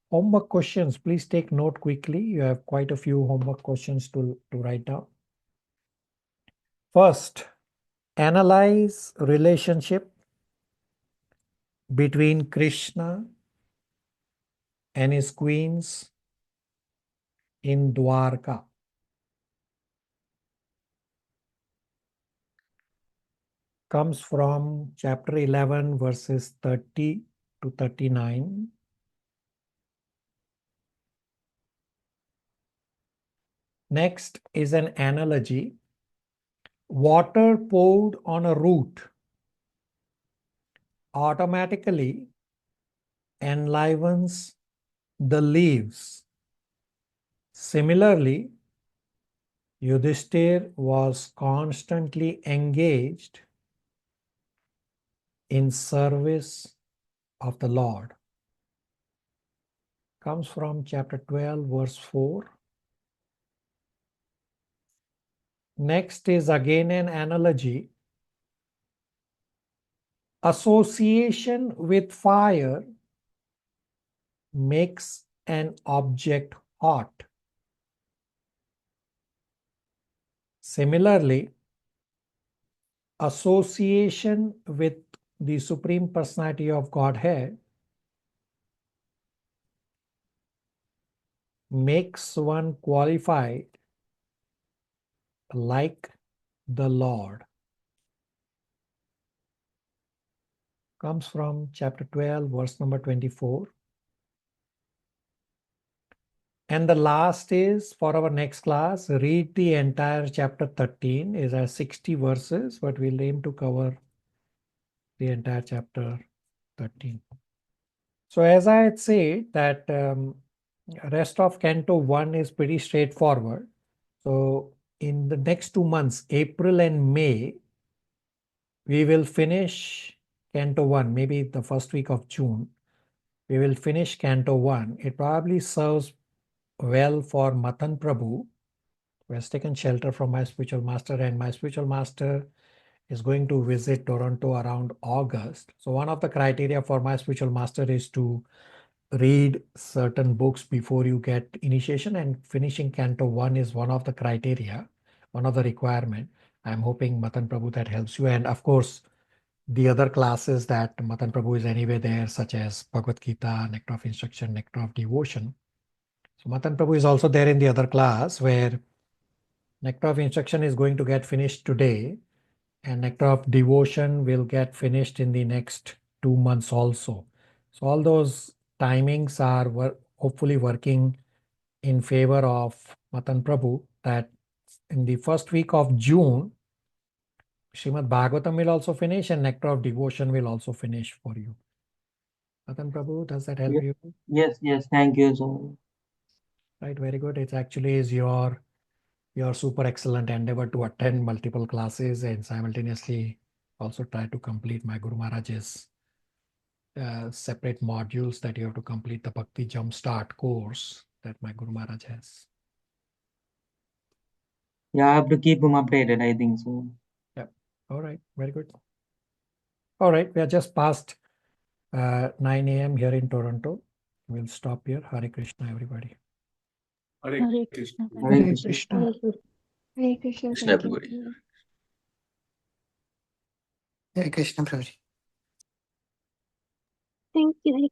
Homework questions, please take note quickly. You have quite a few homework questions to write down. First, analyze relationship between Krishna and his queens in Dwarka. Comes from chapter 11, verses 30 to 39. Next is an analogy. Water poured on a root automatically enlivens the leaves. Similarly, Yudhishthir was constantly engaged in service of the Lord. Comes from chapter 12, verse 4. Next is again an analogy. Association with fire makes an object hot. Similarly, association with the Supreme Personality of Godhead makes one qualified like the Lord. Comes from chapter 12, verse number 24. And the last is for our next class, read the entire chapter 13. It has 60 verses, but we'll aim to cover the entire chapter 13. So as I had said that rest of Canto 1 is pretty straightforward. So in the next 2 months, April and May, we will finish Canto 1, maybe the first week of June. We will finish Canto 1. It probably serves well for Matan Prabhu, who has taken shelter from my spiritual master, and my spiritual master is going to visit Toronto around August. So one of the criteria for my spiritual master is to read certain books before you get initiation, and finishing Canto 1 is one of the criteria, one of the requirement. I'm hoping Matan Prabhu that helps you. And of course, the other classes that Matan Prabhu is anyway there, such as Bhagavad Gita, Nectar of Instruction, Nectar of Devotion. So Matan Prabhu is also there in the other class where Nectar of Instruction is going to get finished today, and Nectar of Devotion will get finished in the next 2 months also. So all those timings are hopefully working in favor of Matan Prabhu, that in the first week of June, Srimad Bhagavatam will also finish and Nectar of Devotion will also finish for you. Matan Prabhu, does that help you? Yes, thank you so much. Right, very good. It actually is your super excellent endeavor to attend multiple classes and simultaneously also try to complete my Guru Maharaj's separate modules that you have to complete, the Bhakti Jumpstart course that my Guru Maharaj has. Yeah, I have to keep him updated, I think so. Yep. All right. Very good. All right. We are just past 9 a.m. here in Toronto. We'll stop here. Hare Krishna, everybody. Hare Hare Krishna. Krishna. Hare Hare Krishna. Krishna. Hare Krishna. Krishna, Thank you. everybody. Hare Krishna, Prabhuji. Thank you.